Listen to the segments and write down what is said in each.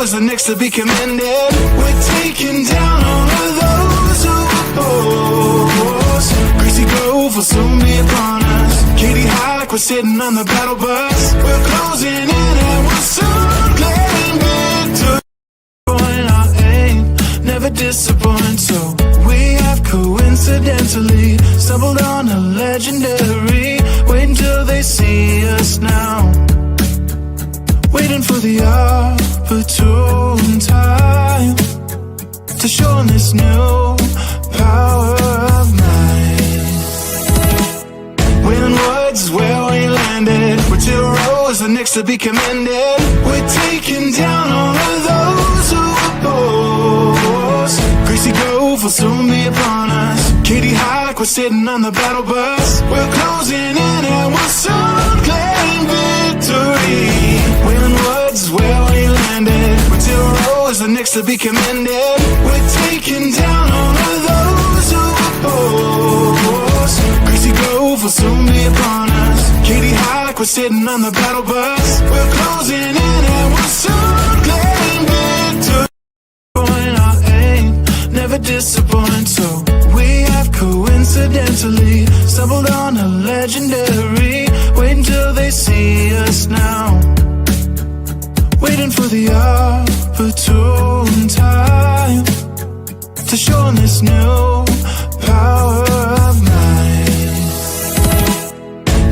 rows are next to be commended. We're taking down all of those who oppose. Greasy Grove will soon be upon us. Katie High, we're sitting on the battle bus. We're closing in and we'll soon claim victory. Our aim never disappoint, so we have coincidentally stumbled on a legendary. Wait until they see us now, waiting for the opportune time to show them this new power of mine. Wailing Woods is where we landed. We're 2 rows are next to be commended. We're taking down all of those who oppose. Greasy Grove will soon be upon us. Katie High, we're sitting on the battle bus. We're closing in and we'll soon claim victory. Wailing Woods is where we landed. We're 2 rows are next to be commended. We're taking down all of those who oppose. Greasy Grove will soon be upon us. Katie High, we're sitting on the battle bus. We're closing in and we'll soon claim victory. Our aim never disappoint, so we have coincidentally stumbled on a legendary. Wait until they see us now, waiting for the opportune time to show them this new power of mine.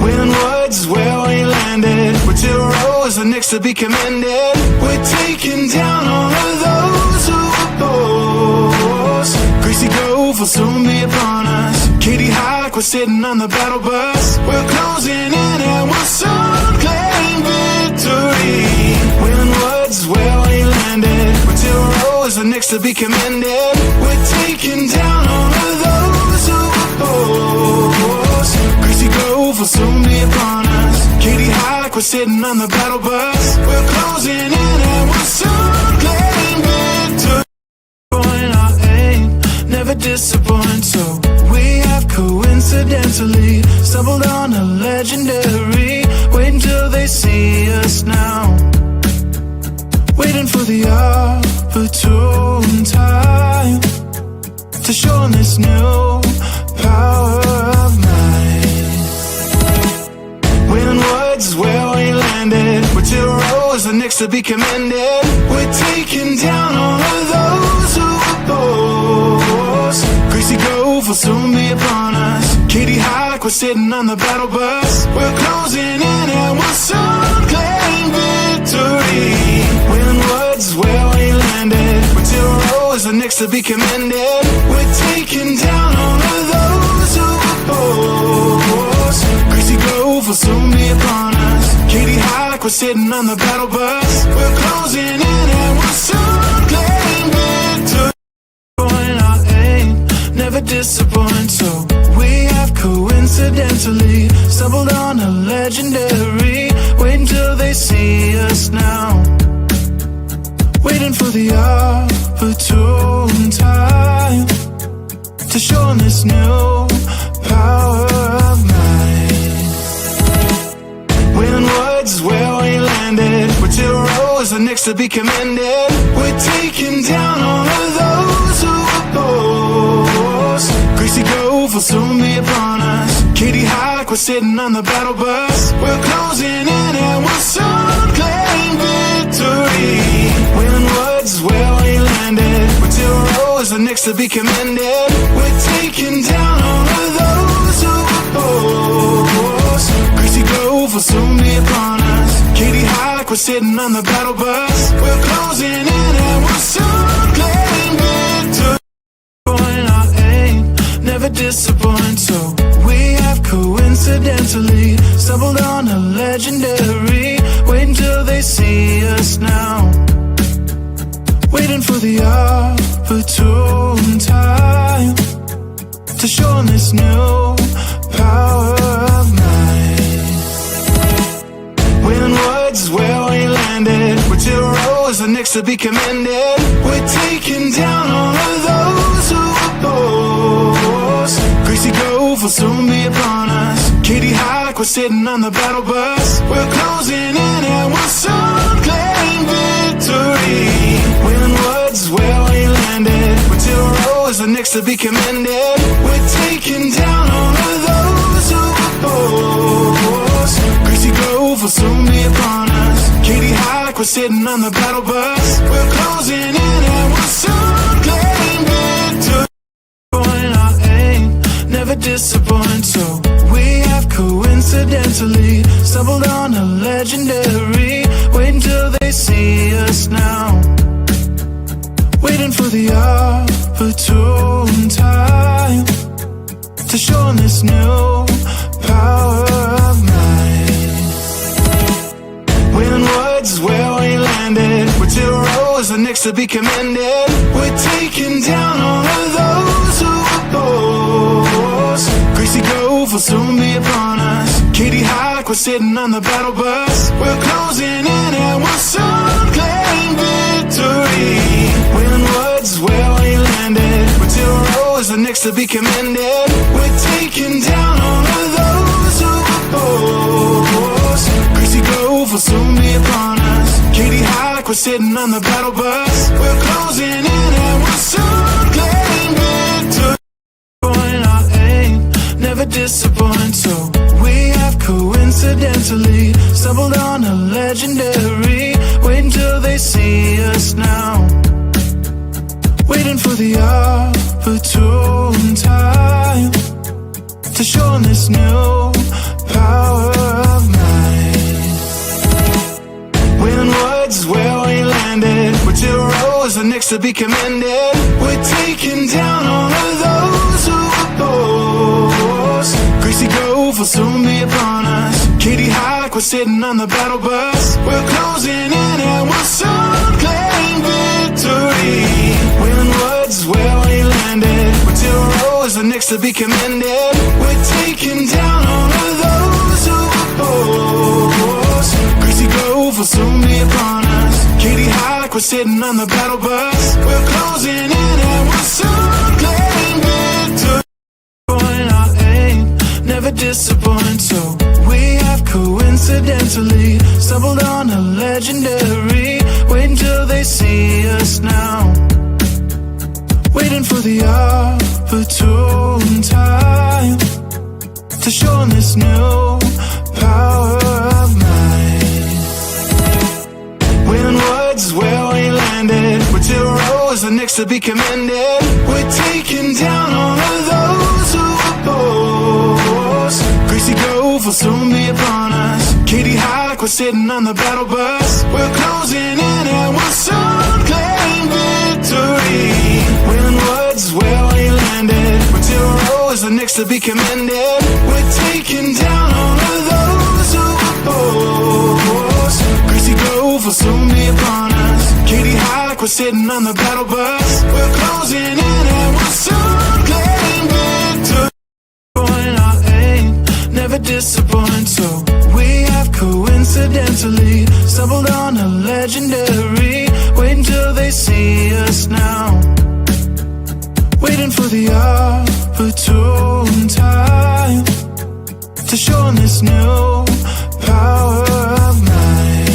Wailing Woods is where we landed. We're 2 rows are next to be commended. We're taking down all of those who oppose. Greasy Grove will soon be upon us. Katie High, we're sitting on the battle bus. We're closing in and we'll soon claim victory. Wailing Woods is where we landed. We're 2 rows are next to be commended. We're taking down all of those who oppose. Greasy Grove will soon be upon us. Katie High, we're sitting on the battle bus. We're closing in and we'll soon claim victory. Our aim never disappoint, so we have coincidentally stumbled on a legendary. Wait until they see us now, waiting for the opportune time to show them this new power of mine. Wailing Woods is where we landed. We're 2 rows are next to be commended. We're taking down all of those who oppose. Greasy Grove will soon be upon us. Katie High, we're sitting on the battle bus. We're closing in and we'll soon claim victory. Wailing Woods is where we landed. We're 2 rows are next to be commended. We're taking down all of those who oppose. Greasy Grove will soon be upon us. Katie High, we're sitting on the battle bus. We're closing in and we'll soon claim victory. Our aim never disappoint, so we have coincidentally stumbled on a legendary. Wait until they see us now, waiting for the opportune time to show them this new power of mine. Wailing Woods is where we landed. We're 2 rows are next to be commended. We're taking down all of those who oppose. Greasy Grove will soon be upon us. Katie High, we're sitting on the battle bus. We're closing in and we'll soon claim victory. Wailing Woods is where we landed. We're 2 rows are next to be commended. We're taking down all of those who oppose. Greasy Grove will soon be upon us. Katie High, we're sitting on the battle bus. We're closing in and we'll soon claim victory. Our aim never disappoint, so we have coincidentally stumbled on a legendary. Wait until they see us now, waiting for the opportune time to show them this new power of mine. Wailing Woods is where we landed. We're 2 rows are next to be commended. We're taking down all of those who oppose. Greasy Grove will soon be upon us. Katie High, we're sitting on the battle bus. We're closing in and we'll soon claim victory. is the next to be commended. We're taking down all of those who oppose. Gracie Grove will soon be upon us. Katie Hike, we're sitting on the battle bus. We're closing in and we'll soon claim victory. Our aim never disappoint, so we have coincidentally stumbled on a legendary. Wait until they see us now, waiting for the opportune time to show 'em this new power of mine. Wayland Woods is where we landed. We're 2 rows and next to be commended. We're taking down all of those who oppose. Gracie Grove will soon be upon us. Katie Hike, we're sitting on the battle bus. We're closing in and we'll soon claim victory. Wayland Woods is where we landed. We're 2 rows and next to be commended. We're taking down all of those who oppose. Gracie Grove will soon be upon us. Katie Hike, we're sitting on the battle bus. We're closing in and we'll soon claim victory. Our aim never disappoint, so we have coincidentally stumbled on a legendary. Wait until they see us now, waiting for the opportune time to show 'em this new power of mine. Wayland Woods is where we landed. We're 2 rows and next to be commended. We're taking down all of those who oppose. Gracie Grove will soon be upon us. Katie Hike, we're sitting on the battle bus. We're closing in and we'll soon claim victory. Wayland Woods is where we landed. We're 2 rows and next to be commended. We're taking down all of those who oppose. Gracie Grove will soon be upon us. Katie Hike, we're sitting on the battle bus. We're closing in and we'll soon claim victory. Our aim never disappoint, so we have coincidentally stumbled on a legendary. Wait until they see us now, waiting for the opportune time to show 'em this new power of mine. Wayland Woods is where we landed. We're 2 rows and next to be commended. We're taking down all of those who oppose. Gracie Grove will soon be upon us. Katie Hike, we're sitting on the battle bus. We're closing in and we'll soon claim victory. Wayland Woods is where we landed. We're 2 rows and next to be commended. We're taking down all of those who oppose. Gracie Grove will soon be upon us. Katie Hike, we're sitting on the battle bus. We're closing in and we'll soon claim victory. Our aim never disappoint, so we have coincidentally stumbled on a legendary. Wait until they see us now, waiting for the opportune time to show 'em this new power of mine.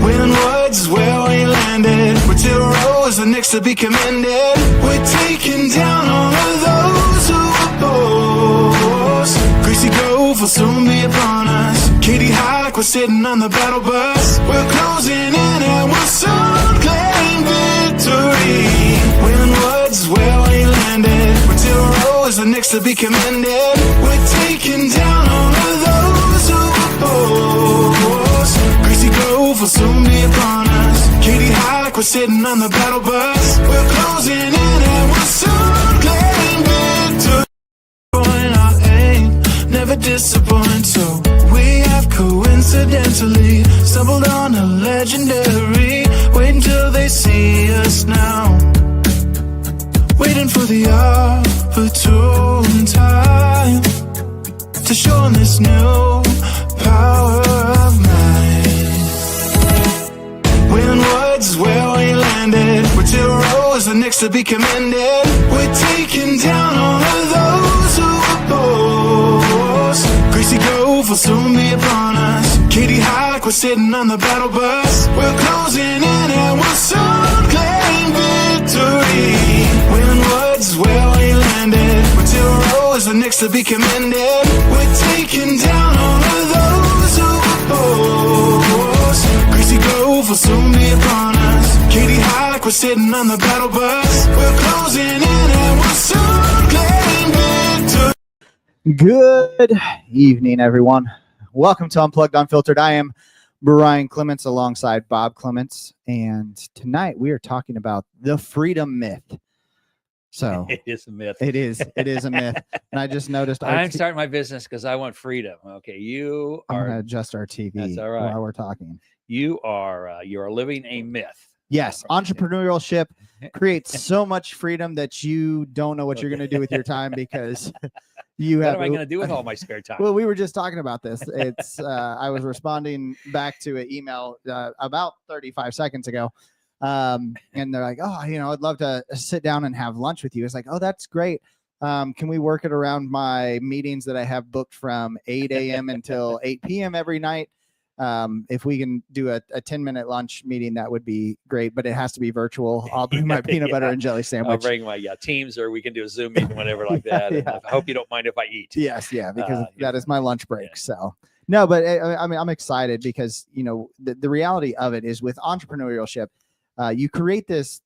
Wayland Woods is where we landed. We're 2 rows and next to be commended. We're taking down all of those who oppose. Gracie Grove will soon be upon us. Katie Hike, we're sitting on the battle bus. We're closing in and we'll soon claim victory. Wayland Woods is where we landed. We're 2 rows and next to be commended. We're taking down all of those who oppose. Gracie Grove will soon be upon us. Katie Hike, we're sitting on the battle bus. We're closing in and we'll soon claim victory. Our aim never disappoint, so we have coincidentally stumbled on a legendary. Wait until they see us now, waiting for the opportune time to show 'em this new power of mine. Wayland Woods is where we landed. We're 2 rows and next to be commended. We're taking down all of those who oppose. Gracie Grove will soon be upon us. Katie Hike, we're sitting on the battle bus. We're closing in and we'll soon claim victory. next to be commended. We're taking down all of those who oppose. Greasy grove will soon be upon us. Katie Hike, we're sitting on the battle bus. We're closing in and we'll soon claim victory. Good evening, everyone. Welcome to Unplugged Unfiltered. I am Brian Clements alongside Bob Clements, and tonight we are talking about the freedom myth. So it is a myth. It is a myth. And I just noticed I'm starting my business because I want freedom. Okay, you I'm are. gonna adjust our TV That's all right. while we're talking. You are living a myth. Yes, entrepreneurship creates so much freedom that you don't know what you're going to do with your time because you have. What am I going to do with all my spare time? Well, we were just talking about this. It's I was responding back to an email about 35 seconds ago, and they're like, "Oh, I'd love to sit down and have lunch with you." It's like, "Oh, that's great. Can we work it around my meetings that I have booked from 8 a.m. until 8 p.m. every night? If we can do a 10-minute lunch meeting, that would be great, but it has to be virtual. I'll bring my peanut butter and jelly sandwich. I'll bring my Teams, or we can do a Zoom meeting, whatever like that. And I hope you don't mind if I eat. Yes, because that is my lunch break. Yeah. So no, but I mean, I'm excited because the reality of it is with entrepreneurship, you create this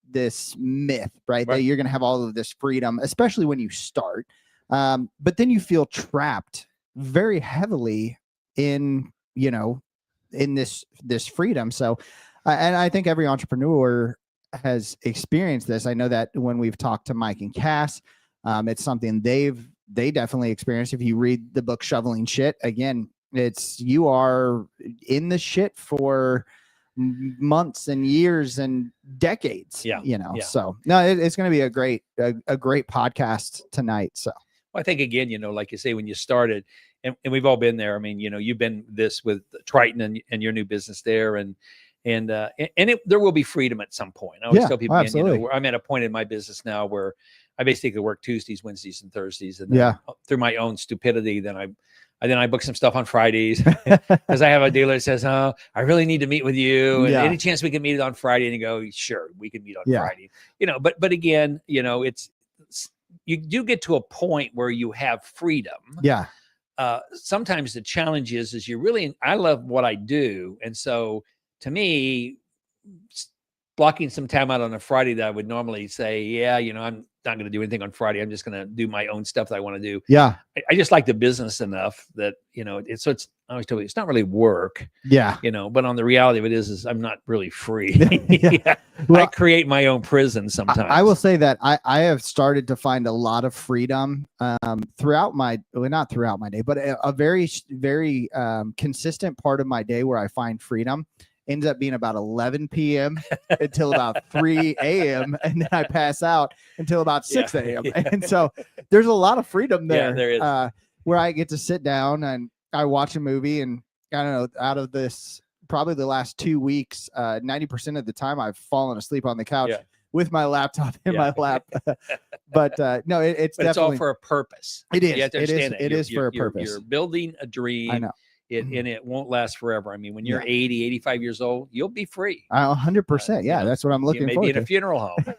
myth, right? That you're going to have all of this freedom, especially when you start, but then you feel trapped very heavily in this freedom. So, and I think every entrepreneur has experienced this. I know that when we've talked to Mike and Cass, it's something they definitely experienced. If you read the book Shoveling Shit, again, you are in the shit for months and years and decades. Yeah. So no, it's going to be a great podcast tonight. So well, I think again, like you say, when you started, and we've all been there. I mean, you've been this with Triton and your new business there, and there will be freedom at some point. I always tell people, again, I'm at a point in my business now where I basically work Tuesdays, Wednesdays, and Thursdays, and then through my own stupidity, then I book some stuff on Fridays because I have a dealer that says, "Oh, I really need to meet with you, and any chance we can meet it on Friday?" And you go, "Sure, we can meet on Friday." But again, you do get to a point where you have freedom. Yeah. Sometimes the challenge is I love what I do. And so to me, blocking some time out on a Friday that I would normally say, I'm not going to do anything on Friday. I'm just going to do my own stuff that I want to do. Yeah. I just like the business enough that, I always tell you, it's not really work. Yeah. But on the reality of it is I'm not really free. Well, I create my own prison sometimes. I will say that I have started to find a lot of freedom throughout not throughout my day, but a very, very consistent part of my day where I find freedom ends up being about 11 p.m. until about 3 a.m. And then I pass out until about 6 a.m. And so there's a lot of freedom there. Yeah, there is. Where I get to sit down and I watch a movie, and I don't know, out of this, probably the last 2 weeks, 90% of the time I've fallen asleep on the couch with my laptop in my lap. But no, it's definitely all for a purpose. It is. You have to understand it is for a purpose. You're building a dream. I know. And it won't last forever. I mean, when you're 80, 85 years old, you'll be free. 100%. Yeah, that's what I'm looking for. Maybe in a funeral home,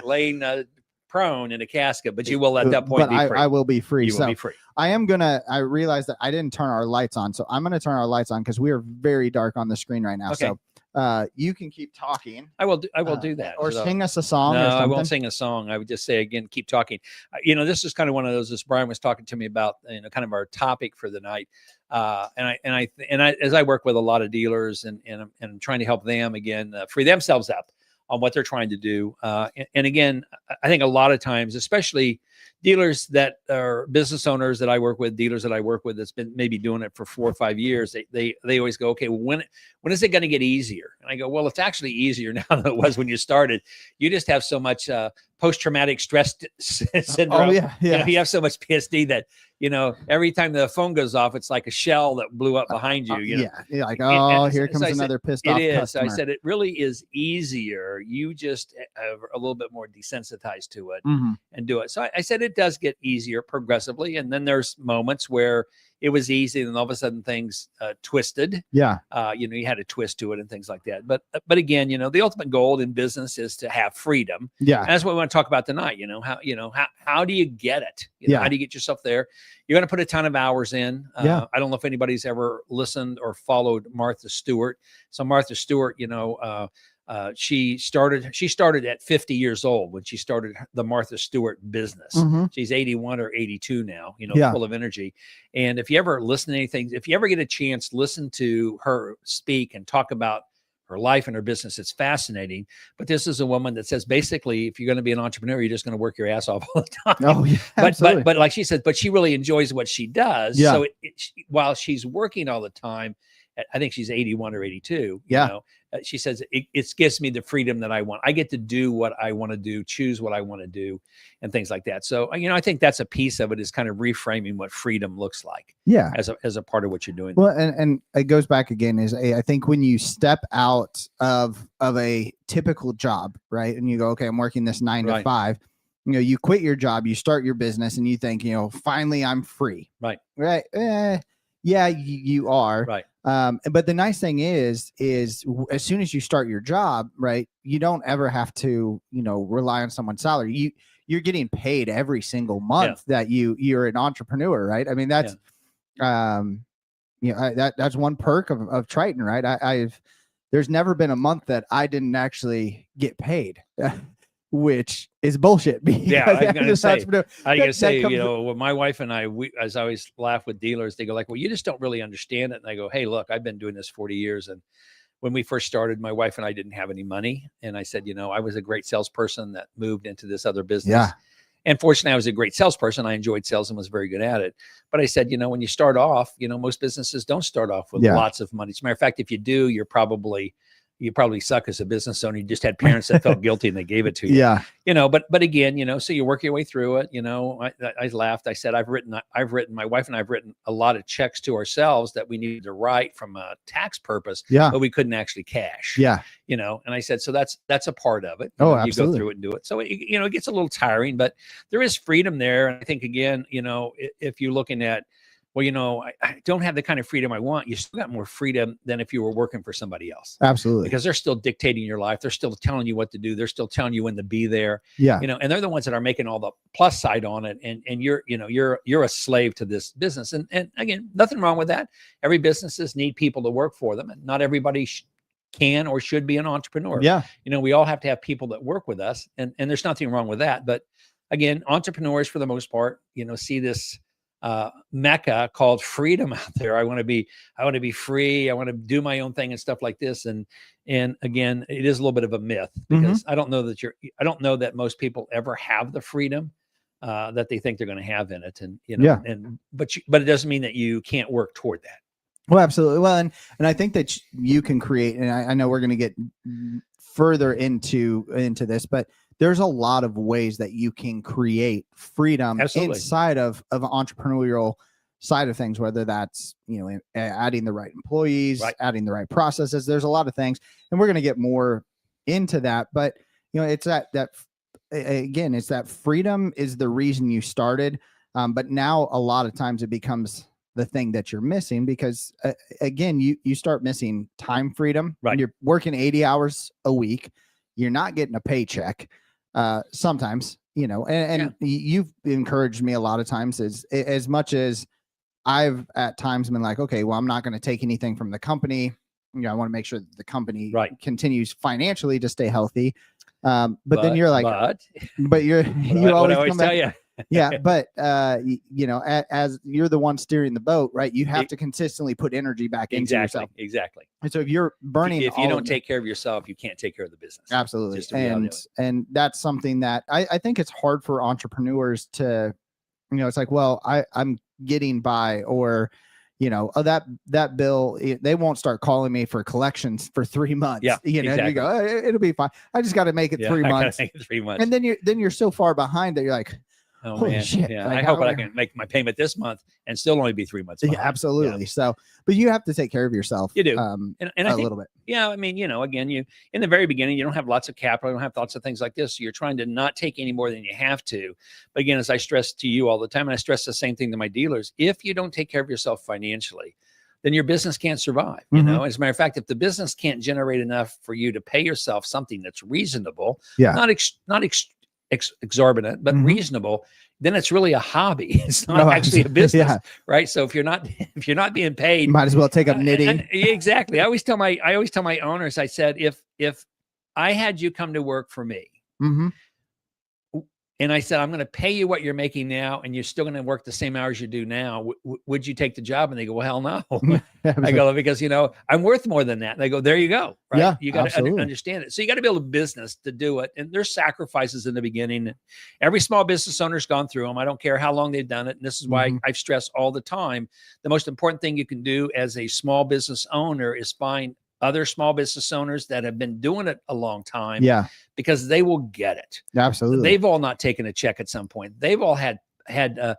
laying prone in a casket, but you will at that point be free. I will be free. You will be free. I realized that I didn't turn our lights on, so I'm going to turn our lights on because we are very dark on the screen right now. Okay. So you can keep talking. I will do that. Or sing us a song. No, or something. I won't sing a song. I would just say again, keep talking. This is kind of one of those. As Brian was talking to me about, kind of our topic for the night. As I work with a lot of dealers and I'm trying to help them again free themselves up on what they're trying to do. And again, I think a lot of times, especially dealers that are business owners that I work with, dealers that I work with that's been maybe doing it for 4 or 5 years, they always go, okay, when is it going to get easier? And I go, well, it's actually easier now than it was when you started. You just have so much post-traumatic stress syndrome. Oh, yeah. You have so much PSD that, every time the phone goes off, it's like a shell that blew up behind you. You're like, here comes another pissed off customer. So I said, it really is easier. You just are a little bit more desensitized to it and do it. So I said, it does get easier progressively. And then there's moments where it was easy, and all of a sudden things twisted. Yeah. You had a twist to it and things like that. But again, the ultimate goal in business is to have freedom. Yeah. And that's what we want to talk about tonight. How do you get it? How do you get yourself there? You're going to put a ton of hours in. I don't know if anybody's ever listened or followed Martha Stewart. So Martha Stewart, she started at 50 years old when she started the Martha Stewart business. She's 81 or 82 now, full of energy. And if you ever listen to anything, if you ever get a chance, listen to her speak and talk about her life and her business. It's fascinating. But this is a woman that says, basically, if you're going to be an entrepreneur, you're just going to work your ass off all the time. Oh, yeah, absolutely. But like she said, but she really enjoys what she does. Yeah. So while she's working all the time, I think she's 81 or 82. Yeah. She says it gives me the freedom that I want. I get to do what I want to do, choose what I want to do, and things like that. So, I think that's a piece of it, is kind of reframing what freedom looks like. Yeah. As a part of what you're doing. Well, and it goes back again, I think when you step out of a typical job, right, and you go, okay, I'm working this 9 to 5. You quit your job, you start your business, and you think, finally I'm free. Right. Right. Yeah, you are. Right. But the nice thing is as soon as you start your job, right, you don't ever have to, rely on someone's salary. You're getting paid every single month that you're an entrepreneur, right? I mean, that's, that's one perk of Triton, right? There's never been a month that I didn't actually get paid. Which is bullshit. I was gonna say, when my wife and I, as I always laugh with dealers, they go like, well, you just don't really understand it. And I go, hey, look, I've been doing this 40 years. And when we first started, my wife and I didn't have any money. And I said, I was a great salesperson that moved into this other business. Yeah. And fortunately, I was a great salesperson. I enjoyed sales and was very good at it. But I said, when you start off, most businesses don't start off with lots of money. As a matter of fact, if you do, you probably suck as a business owner. You just had parents that felt guilty and they gave it to you. Yeah. But again, so you work your way through it. I laughed. I said, my wife and I have written a lot of checks to ourselves that we needed to write from a tax purpose, but we couldn't actually cash. Yeah. And I said, so that's a part of it. Absolutely. You go through it and do it. So it gets a little tiring, but there is freedom there. And I think, again, if you're looking at, well, I don't have the kind of freedom I want. You still got more freedom than if you were working for somebody else. Absolutely. Because they're still dictating your life. They're still telling you what to do. They're still telling you when to be there. Yeah. And they're the ones that are making all the plus side on it. And you're a slave to this business. And again, nothing wrong with that. Every businesses need people to work for them. And not everybody can or should be an entrepreneur. Yeah. We all have to have people that work with us. And there's nothing wrong with that. But again, entrepreneurs, for the most part, see this mecca called freedom out there. I want to be free. I want to do my own thing and stuff like this. And again, it is a little bit of a myth, because I don't know that most people ever have the freedom that they think they're going to have in it. And but it doesn't mean that you can't work toward that. Well, absolutely. Well, and I think that you can create, and I know we're going to get further into this, but there's a lot of ways that you can create freedom inside of entrepreneurial side of things, whether that's, adding the right employees, adding the right processes. There's a lot of things, and we're going to get more into that. But, it's that again, it's that freedom is the reason you started. But now a lot of times it becomes the thing that you're missing, because again, you start missing time freedom. Right. You're working 80 hours a week. You're not getting a paycheck. Sometimes, and you've encouraged me a lot of times, as much as I've at times been like, okay, well, I'm not going to take anything from the company. I want to make sure that the company continues financially to stay healthy. But then you're like, but you always come back. Tell you. Yeah. But, as you're the one steering the boat, right, you have to consistently put energy back into yourself. Exactly. And so if you're burning, if you don't take care of yourself, you can't take care of the business. Absolutely. And that's something that I think it's hard for entrepreneurs to, it's like, well, I'm getting by, or, that bill, they won't start calling me for collections for 3 months. Yeah, exactly. You go, it'll be fine. I just got to make it 3 months. Make it 3 months. And then you're so far behind that you're like, Oh holy man. shit. Yeah. Like, I hope how- I can make my payment this month and still only be 3 months Yeah, behind. absolutely. So, but you have to take care of yourself. You do. And And I a think, little bit. yeah, I mean, again, you in the very beginning, you don't have lots of capital, you don't have lots of things like this. So you're trying to not take any more than you have to. But again, as I stress to you all the time, and I stress the same thing to my dealers, if you don't take care of yourself financially, then your business can't survive. As a matter of fact, if the business can't generate enough for you to pay yourself something that's reasonable, Yeah. not exorbitant, but reasonable, then it's really a hobby. It's not actually a business, Yeah. right? So if you're not being paid, Might as well take up knitting. and exactly. I always tell my owners, I said, if I had you come to work for me, Mhm. and I said, I'm going to pay you what you're making now, and you're still going to work the same hours you do now, would you take the job? And they go, well, hell no. I go, because, I'm worth more than that. And they go, there you go. Right. Yeah, You got to absolutely. understand it. So you got to build a business to do it. And there's sacrifices in the beginning. Every small business owner's gone through them. I don't care how long they've done it. And this is why I've stressed all the time, the most important thing you can do as a small business owner is find other small business owners that have been doing it a long time. Yeah, because they will get it. absolutely. They've all not taken a check at some point. They've all had the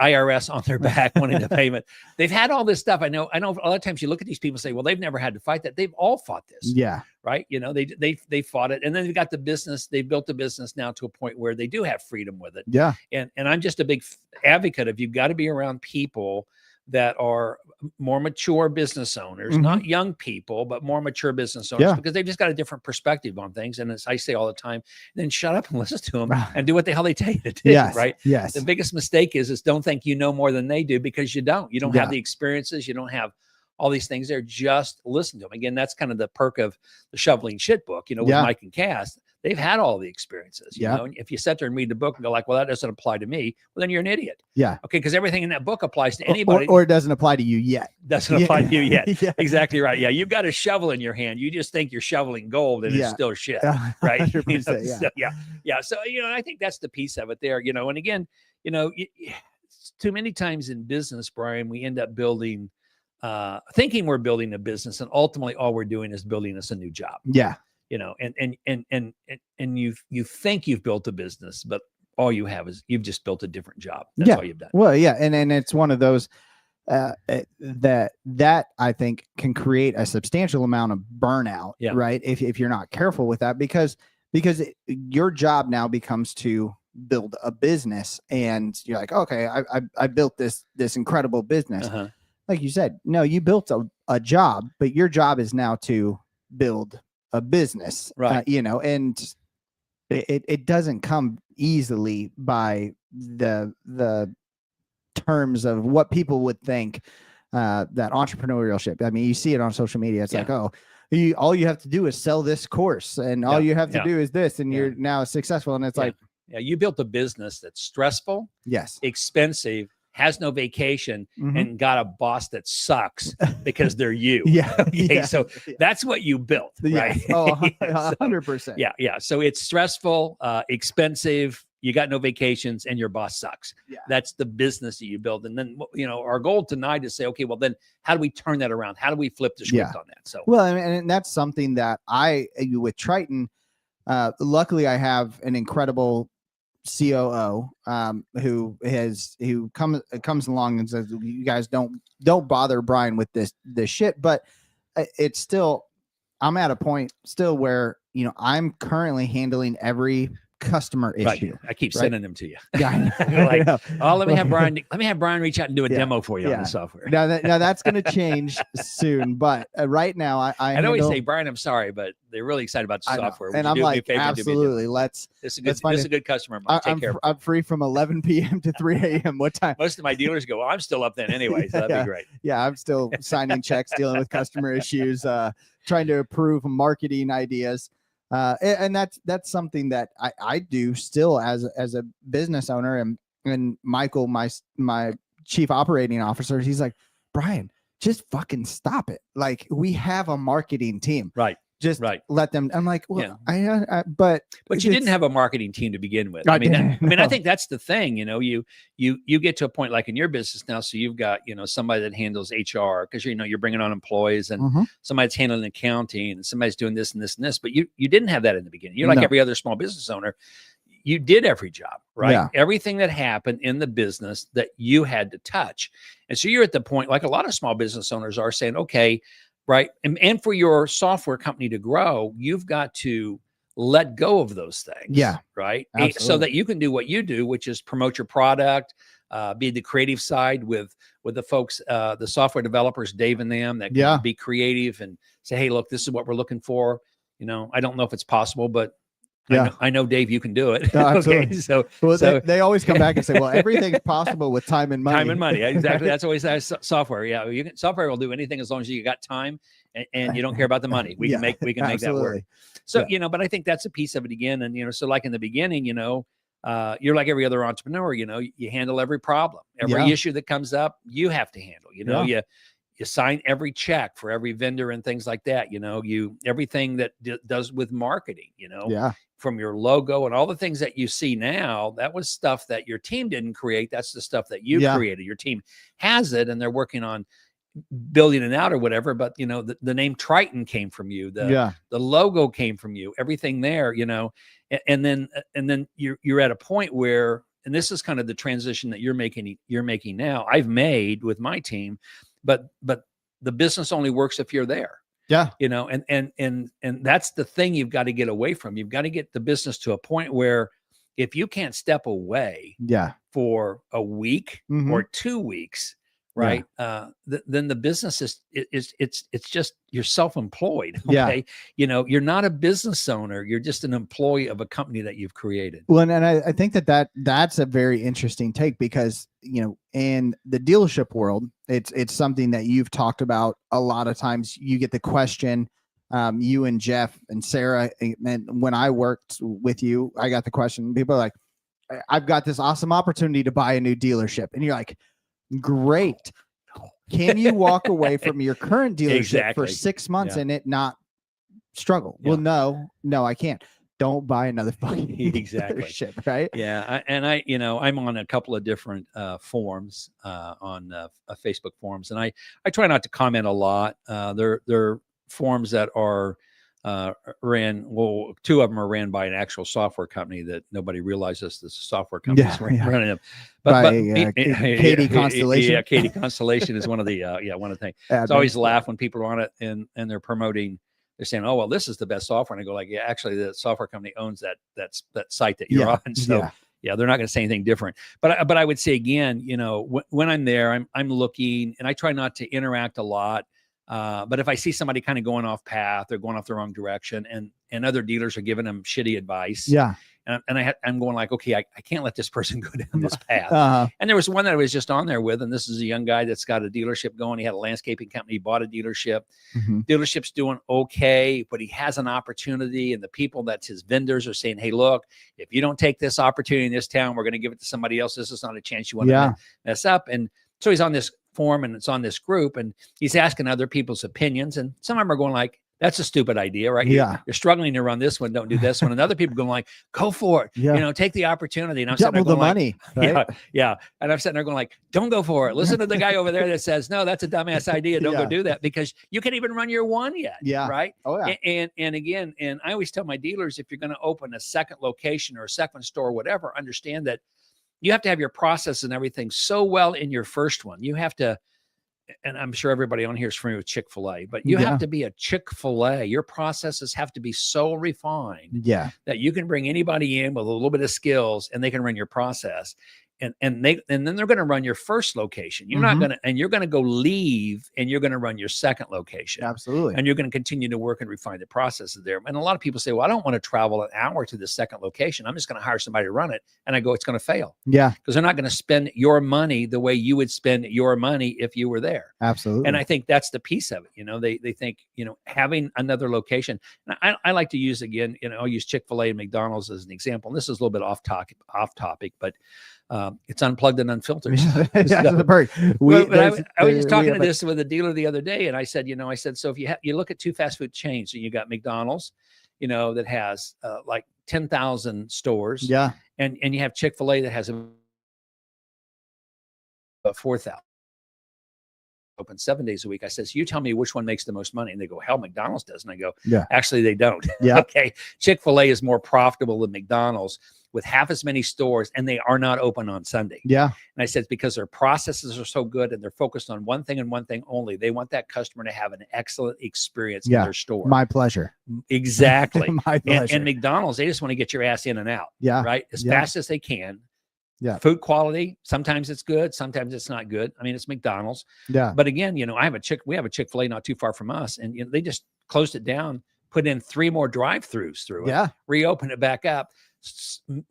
IRS on their back wanting a payment. They've had all this stuff. I know a lot of times you look at these people and say, well, they've never had to fight that. They've all fought this. Yeah. Right. They fought it. And then they've got the business. They built the business now to a point where they do have freedom with it. Yeah. And I'm just a big advocate of, you've got to be around people that are more mature business owners, not young people, but more mature business owners, because they've just got a different perspective on things. And as I say all the time, then shut up and listen to them and do what the hell they tell you to do. Yes. Right. Yes. The biggest mistake is don't think you know more than they do, because you don't have the experiences. You don't have all these things there. Just listen to them. Again, that's kind of the perk of the Shoveling Shit book, with Mike and Cass. They've had all the experiences, you know, and if you sit there and read the book and go like, well, that doesn't apply to me, well, then you're an idiot. Yeah. Okay. Because everything in that book applies to anybody. Or it doesn't apply to you yet. Doesn't apply to you yet. Yeah. Exactly right. Yeah. You've got a shovel in your hand. You just think you're shoveling gold and it's still shit. Right. 100%, So, yeah. So, I think that's the piece of it there, and again, too many times in business, Brian, we end up building, thinking we're building a business, and ultimately all we're doing is building us a new job. Yeah. And you think you've built a business, but all you have is you've just built a different job. That's all you've done. Well, yeah. And it's one of those that I think can create a substantial amount of burnout, right? If you're not careful with that, because your job now becomes to build a business, and you're like, okay, I built this incredible business. Like you said, no, you built a job, but your job is now to build a business, right? And it doesn't come easily by the terms of what people would think that entrepreneurship. I mean, you see it on social media. It's like, oh, all you have to do is sell this course, and all you have to do is this, and you're now successful. And it's like, you built a business that's stressful, expensive, has no vacation, and got a boss that sucks because they're you. So that's what you built, right? Oh, 100%. Yeah. So it's stressful, expensive, you got no vacations, and your boss sucks. That's the business that you build. And then, our goal tonight is say, okay, well, then how do we turn that around? How do we flip the script on that? So, well, and that's something that with Triton, luckily I have an incredible COO who comes along and says, you guys don't bother Brian with this shit. But it's still, I'm at a point still where I'm currently handling every customer issue. I keep sending them to you. Like, oh, let me have Brian reach out and do a demo for you on the software. Now that's going to change soon, but right now I always say, Brian, I'm sorry, but they're really excited about the software. And I'm like, absolutely, this is a good customer. Take care. I'm free from 11 p.m. to 3 a.m. What time? Most of my dealers go, well, I'm still up then anyway, so that'd be great. Yeah, I'm still signing checks, dealing with customer issues, trying to approve marketing ideas. And that's something that I do still as a business owner, and Michael, my chief operating officer, he's like, Brian, just fucking stop it. Like, we have a marketing team, right? Just let them. I'm like, well, but you didn't have a marketing team to begin with. I think that's the thing. You get to a point like in your business now, so you've got somebody that handles HR, because you're bringing on employees, and somebody's handling accounting, and somebody's doing this and this and this. But you didn't have that in the beginning. You're like every other small business owner. you did every job, right? Yeah. Everything that happened in the business that you had to touch. And so you're at the point, like a lot of small business owners are saying, okay, right. And for your software company to grow, you've got to let go of those things. Yeah, Right. absolutely. So that you can do what you do, which is promote your product, be the creative side with the folks, the software developers, Dave and them, that can be creative and say, hey, look, this is what we're looking for. I don't know if it's possible, but I know, Dave, you can do it. No, Okay. So they always come back and say, well, everything's possible with time and money. Time and money. Exactly. That's always software. Yeah. Software will do anything as long as you got time and you don't care about the money. We can make that work. So, but I think that's a piece of it again. And, so like in the beginning, you're like every other entrepreneur, you handle every problem, every issue that comes up, you have to handle, you sign every check for every vendor and things like that. Everything that does with marketing, from your logo and all the things that you see now, that was stuff that your team didn't create. That's the stuff that you created. Your team has it and they're working on building it out or whatever. But, the name Triton came from you. The logo came from you, everything there, and then you're at a point where, and this is kind of the transition that you're making now, I've made with my team, but the business only works if you're there. Yeah. And that's the thing you've got to get away from. You've got to get the business to a point where if you can't step away for a week or 2 weeks, right? Then the business it's just, you're self-employed. Okay. You're not a business owner. You're just an employee of a company that you've created. Well, and I think that's a very interesting take because, in the dealership world, it's something that you've talked about a lot of times. You get the question, you and Jeff and Sarah, and when I worked with you, I got the question. People are like, I've got this awesome opportunity to buy a new dealership. And you're like, great. Can you walk away from your current dealership for 6 months and it not struggle? Well, no, I can't. Don't buy another fucking dealership, right? Yeah. I'm on a couple of different forums on Facebook forums, and I try not to comment a lot. They're forums that are ran. Well, two of them are ran by an actual software company that nobody realizes the software companies running them. But Katie Constellation. Yeah, Katie Constellation is one of the one of the things. It's always laugh when people are on it and they're promoting. They're saying, "Oh, well, this is the best software," and I go like, "Yeah, actually, the software company owns that site that you're on." So they're not going to say anything different. But I would say again, when I'm there, I'm looking, and I try not to interact a lot. But if I see somebody kind of going off path or going off the wrong direction, and other dealers are giving them shitty advice, and I'm going like, okay, I can't let this person go down this path. And there was one that I was just on there with, and this is a young guy that's got a dealership going. He had a landscaping company, he bought a dealership. Dealership's doing okay, but he has an opportunity, and the people that's his vendors are saying, hey, look, if you don't take this opportunity in this town, we're going to give it to somebody else. This is not a chance you want to mess up. And so he's on this forum and it's on this group, and he's asking other people's opinions, and some of them are going like, that's a stupid idea, right? You're struggling to run this one, don't do this one. And other people going like, go for it, take the opportunity. And I'm sitting there going money, right? And I'm sitting there going like, don't go for it. Listen to the guy over there that says, no, that's a dumbass idea. Don't go do that, because you can't even run your one yet. Right. And again, and I always tell my dealers, if you're going to open a second location or a second store, whatever, understand that you have to have your process and everything so well in your first one. You have to, and I'm sure everybody on here is familiar with Chick-fil-A, but you have to be a Chick-fil-A. Your processes have to be so refined that you can bring anybody in with a little bit of skills and they can run your process. And then they're going to run your first location. You're not going to, and you're going to go leave and you're going to run your second location. Absolutely. And you're going to continue to work and refine the processes there. And a lot of people say, well, I don't want to travel an hour to the second location. I'm just going to hire somebody to run it. And I go, it's going to fail. Yeah. Because they're not going to spend your money the way you would spend your money if you were there. Absolutely. And I think that's the piece of it. They think, having another location. And I like to use, again, I'll use Chick-fil-A and McDonald's as an example. And this is a little bit off topic, but it's unplugged and unfiltered. I was just talking to this with a dealer the other day, and I said, so if you look at two fast food chains, and you got McDonald's, that has like 10,000 stores, and you have Chick-fil-A that has 4,000. Open 7 days a week. I says, you tell me which one makes the most money. And they go, hell, McDonald's does. And I go, actually, they don't. Okay. Chick-fil-A is more profitable than McDonald's. with half as many stores, and they are not open on Sunday. Yeah. And I said, it's because their processes are so good and they're focused on one thing and one thing only. They want that customer to have an excellent experience in their store. My pleasure. Exactly. My pleasure. And McDonald's, they just want to get your ass in and out. Yeah. Right. As fast as they can. Yeah. Food quality. Sometimes it's good. Sometimes it's not good. I mean, it's McDonald's. Yeah. But again, we have a Chick-fil-A not too far from us, and they just closed it down, put in 3 more drive-throughs through it, reopened it back up,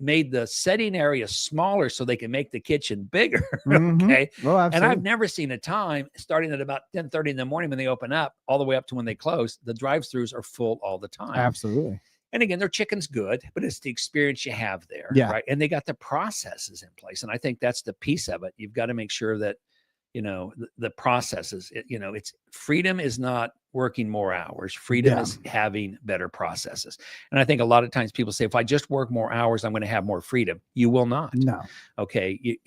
made the setting area smaller so they can make the kitchen bigger. Okay. Oh, absolutely. And I've never seen a time starting at about 10:30 in the morning when they open up all the way up to when they close. The drive-throughs are full all the time. Absolutely. And again, their chicken's good, but it's the experience you have there. Yeah. Right. And they got the processes in place. And I think that's the piece of it. You've got to make sure that, the processes, it's freedom is not working more hours. Freedom is having better processes. And I think a lot of times people say, if I just work more hours, I'm going to have more freedom. You will not. No. Okay.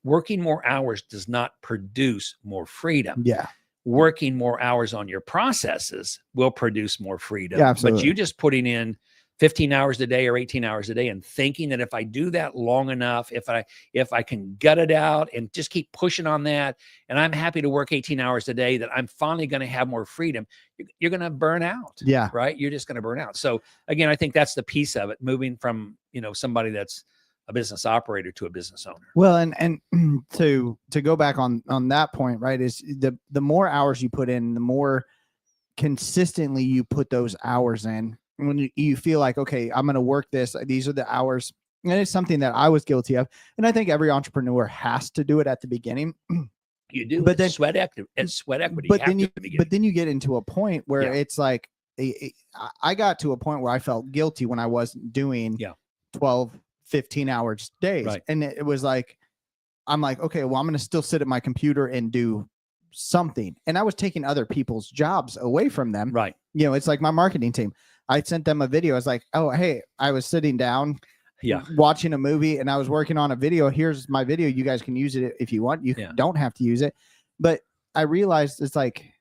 Working more hours does not produce more freedom. Yeah. Working more hours on your processes will produce more freedom. Yeah, absolutely. But you just putting in 15 hours a day or 18 hours a day and thinking that if I do that long enough, if I can gut it out and just keep pushing on that, and I'm happy to work 18 hours a day, that I'm finally going to have more freedom, you're going to burn out. Yeah. Right. You're just going to burn out. So again, I think that's the piece of it, moving from, somebody that's a business operator to a business owner. Well, and to go back on that point, right, is the more hours you put in, the more consistently you put those hours in. When you feel like, okay, I'm going to work this, these are the hours. And it's something that I was guilty of. And I think every entrepreneur has to do it at the beginning. You do, but then sweat equity. But then you get into a point where it's like, I got to a point where I felt guilty when I wasn't doing 12, 15 hours days. Right. And it was like, I'm like, okay, well, I'm going to still sit at my computer and do something. And I was taking other people's jobs away from them. Right. It's like my marketing team. I sent them a video. I was like, oh, hey, I was sitting down watching a movie and I was working on a video. Here's my video. You guys can use it if you want. You don't have to use it. But I realized it's like,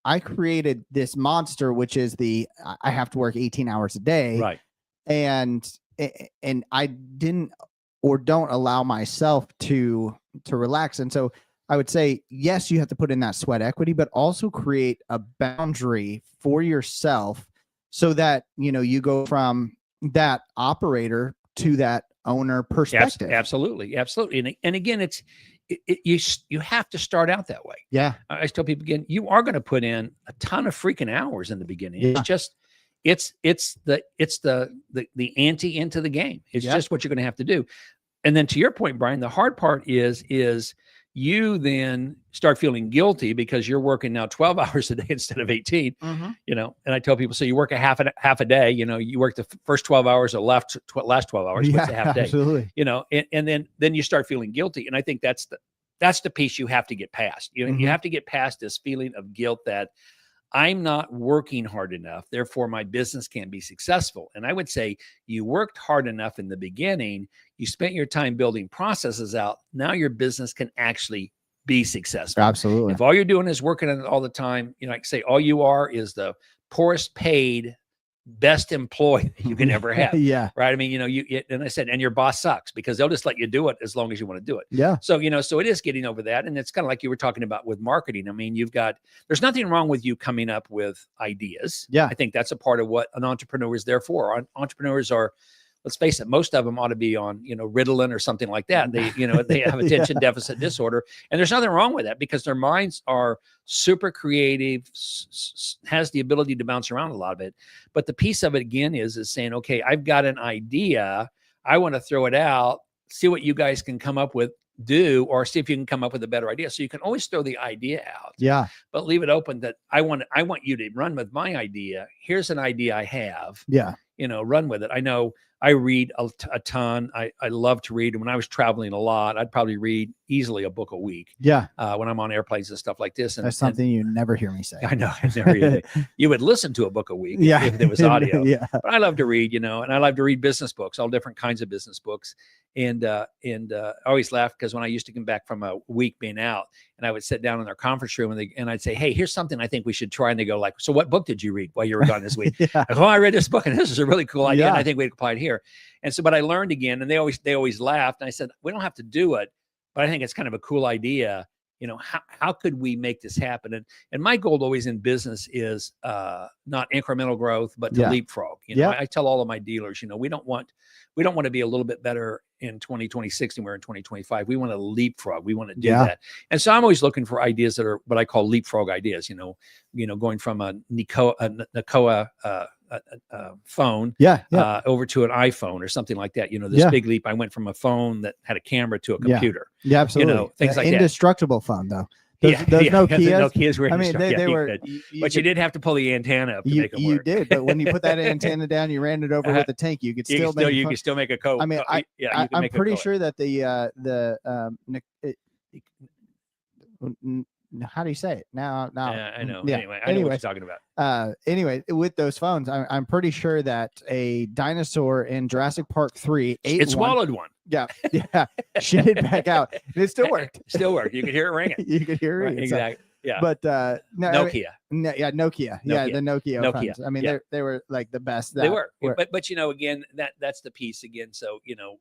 I created this monster, which is I have to work 18 hours a day. Right. And I didn't or don't allow myself to relax. And so I would say, yes, you have to put in that sweat equity, but also create a boundary for yourself so that, you go from that operator to that owner perspective. Absolutely. Absolutely. And again, you have to start out that way. Yeah. I tell people again, you are going to put in a ton of freaking hours in the beginning. Yeah. It's just, it's the ante into the game. It's just what you're going to have to do. And then to your point, Brian, the hard part is you then start feeling guilty because you're working now 12 hours a day instead of 18, and I tell people, so you work a half a day, you work the first 12 hours or last 12 hours, what's a half day, absolutely. And then you start feeling guilty. And I think that's the piece you have to get past. You have to get past this feeling of guilt that I'm not working hard enough, therefore my business can't be successful. And I would say you worked hard enough in the beginning, you spent your time building processes out. Now your business can actually be successful. Absolutely. If all you're doing is working on it all the time, like say all you are is the poorest paid, best employee that you can ever have. Yeah. Right. I mean, and I said, and your boss sucks because they'll just let you do it as long as you want to do it. Yeah. So, so it is getting over that. And it's kind of like you were talking about with marketing. I mean, there's nothing wrong with you coming up with ideas. Yeah. I think that's a part of what an entrepreneur is there for. Entrepreneurs are, let's face it, most of them ought to be on, Ritalin or something like that. They, they have attention deficit disorder, and there's nothing wrong with that because their minds are super creative, has the ability to bounce around a lot of it. But the piece of it again is saying, okay, I've got an idea. I want to throw it out, see what you guys can come up with, or see if you can come up with a better idea. So you can always throw the idea out. Yeah. But leave it open that I want you to run with my idea. Here's an idea I have. Yeah. Run with it. I know I read a ton. I love to read. And when I was traveling a lot, I'd probably read easily a book a week. Yeah. When I'm on airplanes and stuff like this. And that's something you never hear me say. I know. I never hear you would listen to a book a week if there was audio. Yeah. But I love to read, and I love to read business books, all different kinds of business books. And I always laugh because when I used to come back from a week being out and I would sit down in their conference room and I'd say, hey, here's something I think we should try. And they go like, so what book did you read while you were gone this week? I go, I read this book and this is a really cool idea. And I think we'd apply it here. there. And so, but I learned again, and they always laughed. And I said, we don't have to do it, but I think it's kind of a cool idea. You know, how could we make this happen? And my goal always in business is not incremental growth, but to leapfrog. You know, I tell all of my dealers, you know, we don't want to be a little bit better in 2026 than we're in 2025. We want to leapfrog. We want to do that. And so I'm always looking for ideas that are what I call leapfrog ideas. You know, going from a Nicoa phone over to an iPhone or something like that. You know, this big leap. I went from a phone that had a camera to a computer. Yeah, absolutely. You know, things like indestructible phone though. Those the Nokias. Nokias were I mean, they were. But you did have to pull the antenna up to make them work. You did, but when you put that antenna down, you ran it over with a tank. You could still make a code. I mean, I'm pretty sure that how do you say it now? I know. Yeah. Anyway, I know what you're talking about. Anyway, with those phones, I'm pretty sure that a dinosaur in Jurassic Park 3 ate swallowed one. Yeah, shit it back out. And it still worked. You could hear it ringing. You could hear it ringing. Exactly. Yeah. But Nokia. Nokia. Yeah, the Nokia phones. I mean, they were like the best. They were. But you know, again, that's the piece again. So, you know,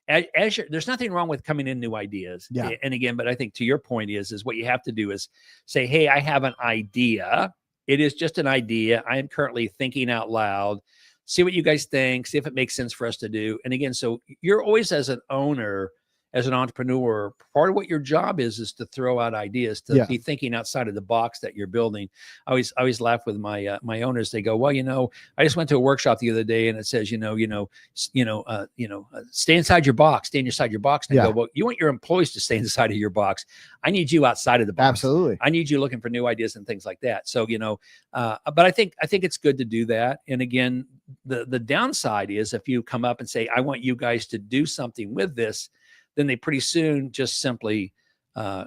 there's nothing wrong with coming in new ideas. Yeah. And again, but I think to your point is what you have to do is say, hey, I have an idea. It is just an idea. I am currently thinking out loud. See what you guys think. See if it makes sense for us to do. And again, so you're always, as an owner, as an entrepreneur, part of what your job is to throw out ideas, to be thinking outside of the box that you're building. I always laugh with my my owners. They go, well, you know, I just went to a workshop the other day, and it says, stay inside your box, stay inside your box. And I go, well, you want your employees to stay inside of your box. I need you outside of the box. Absolutely. I need you looking for new ideas and things like that. So, you know, but I think it's good to do that. And again, the downside is if you come up and say, I want you guys to do something with this, then they pretty soon just simply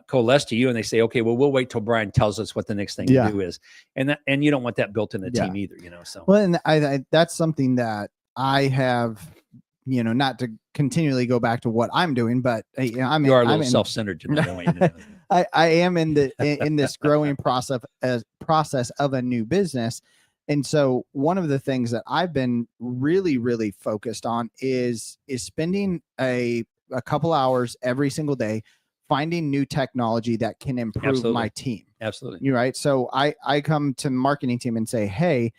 coalesce to you and they say, okay, well, we'll wait till Brian tells us what the next thing to do is. And you don't want that built in the team either, you know? So, well, and I that's something that I have, you know, not to continually go back to what I'm doing, but you are a little self-centered tonight. I want you to know. I am in this growing process of a new business. And so one of the things that I've been really, really focused on is spending a couple hours every single day finding new technology that can improve my team. Absolutely. You're right. So I come to the marketing team and say, hey,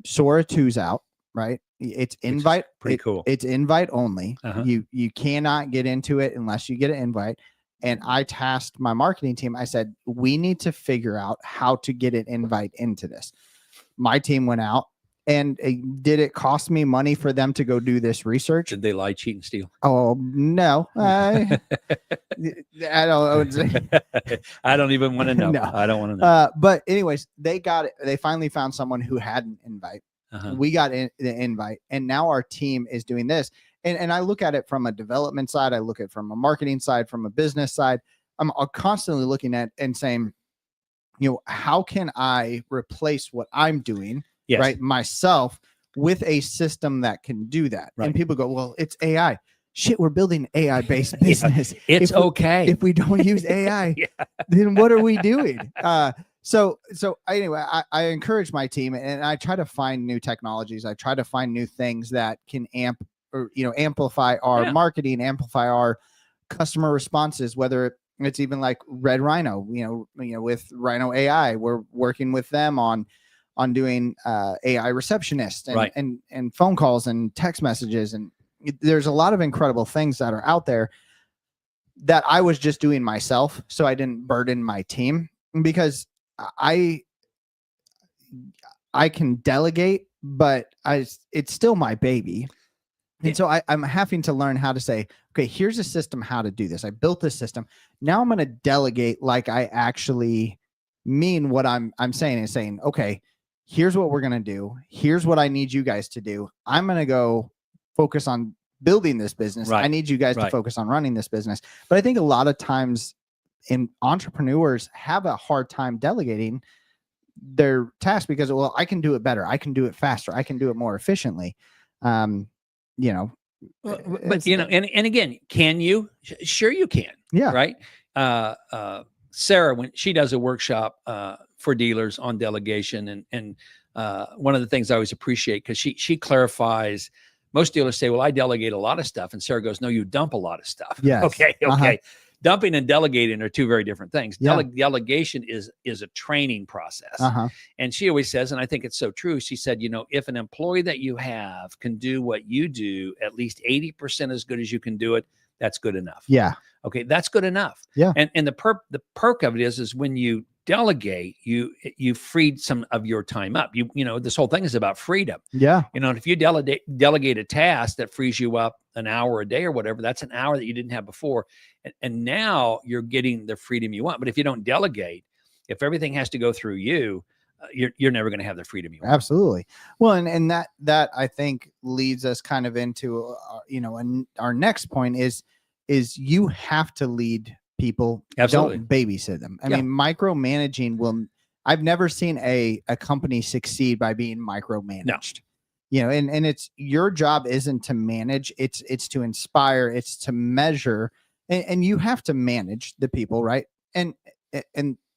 Sora 2's out, right? It's invite. Pretty cool. It's invite only. You cannot get into it unless you get an invite. And I tasked my marketing team. I said, we need to figure out how to get an invite into this. My team went out. And did it cost me money for them to go do this research? Did they lie, cheat, and steal? Oh, no. I don't. I don't even want to know. No. I don't want to know. But anyways, they got it. They finally found someone who had an invite. We got the invite, and now our team is doing this. And I look at it from a development side. I look at it from a marketing side, from a business side. I'm constantly looking at and saying, you know, how can I replace what I'm doing? Yes. Right, myself with a system that can do that. Right. And people go, well, it's AI. Shit, we're building AI-based business. It's okay. If we don't use AI, then what are we doing? So anyway, I encourage my team and I try to find new technologies. I try to find new things that can amplify our marketing, amplify our customer responses, whether it's even like Red Rhino, you know, with Rhino AI, we're working with them on doing AI receptionist and phone calls and text messages. And there's a lot of incredible things that are out there that I was just doing myself. So I didn't burden my team because I can delegate, but it's still my baby. And so I'm having to learn how to say, okay, here's a system, how to do this. I built this system. Now I'm going to delegate like I actually mean what I'm saying, and saying, okay, here's what we're going to do. Here's what I need you guys to do. I'm going to go focus on building this business. Right. I need you guys to focus on running this business. But I think a lot of times entrepreneurs have a hard time delegating their tasks because, well, I can do it better. I can do it faster. I can do it more efficiently. You know, but you know, and again, can you? Sure you can. Yeah. Right. Sarah, when she does a workshop for dealers on delegation, and one of the things I always appreciate, because she clarifies Most dealers say, well, I delegate a lot of stuff. And Sarah goes, no, you dump a lot of stuff. Yes. Okay. Uh-huh. Dumping and delegating are two very different things. Yeah. Delegation is a training process. Uh-huh. And she always says, and I think it's so true, she said, if an employee that you have can do what you do at least 80% as good as you can do it, that's good enough. Yeah. Okay, that's good enough. Yeah. And the perk of it is when you delegate, you freed some of your time up. This whole thing is about freedom. Yeah. If you delegate a task that frees you up an hour a day or whatever, that's an hour that you didn't have before. And now you're getting the freedom you want. But if you don't delegate, if everything has to go through you, you're never going to have the freedom you want. Absolutely. Well, and that I think leads us kind of into, our next point is you have to lead people. Absolutely. Don't babysit them. I mean, micromanaging I've never seen a company succeed by being micromanaged. No. And it's your job isn't to manage, it's to inspire, it's to measure, and you have to manage the people, right? And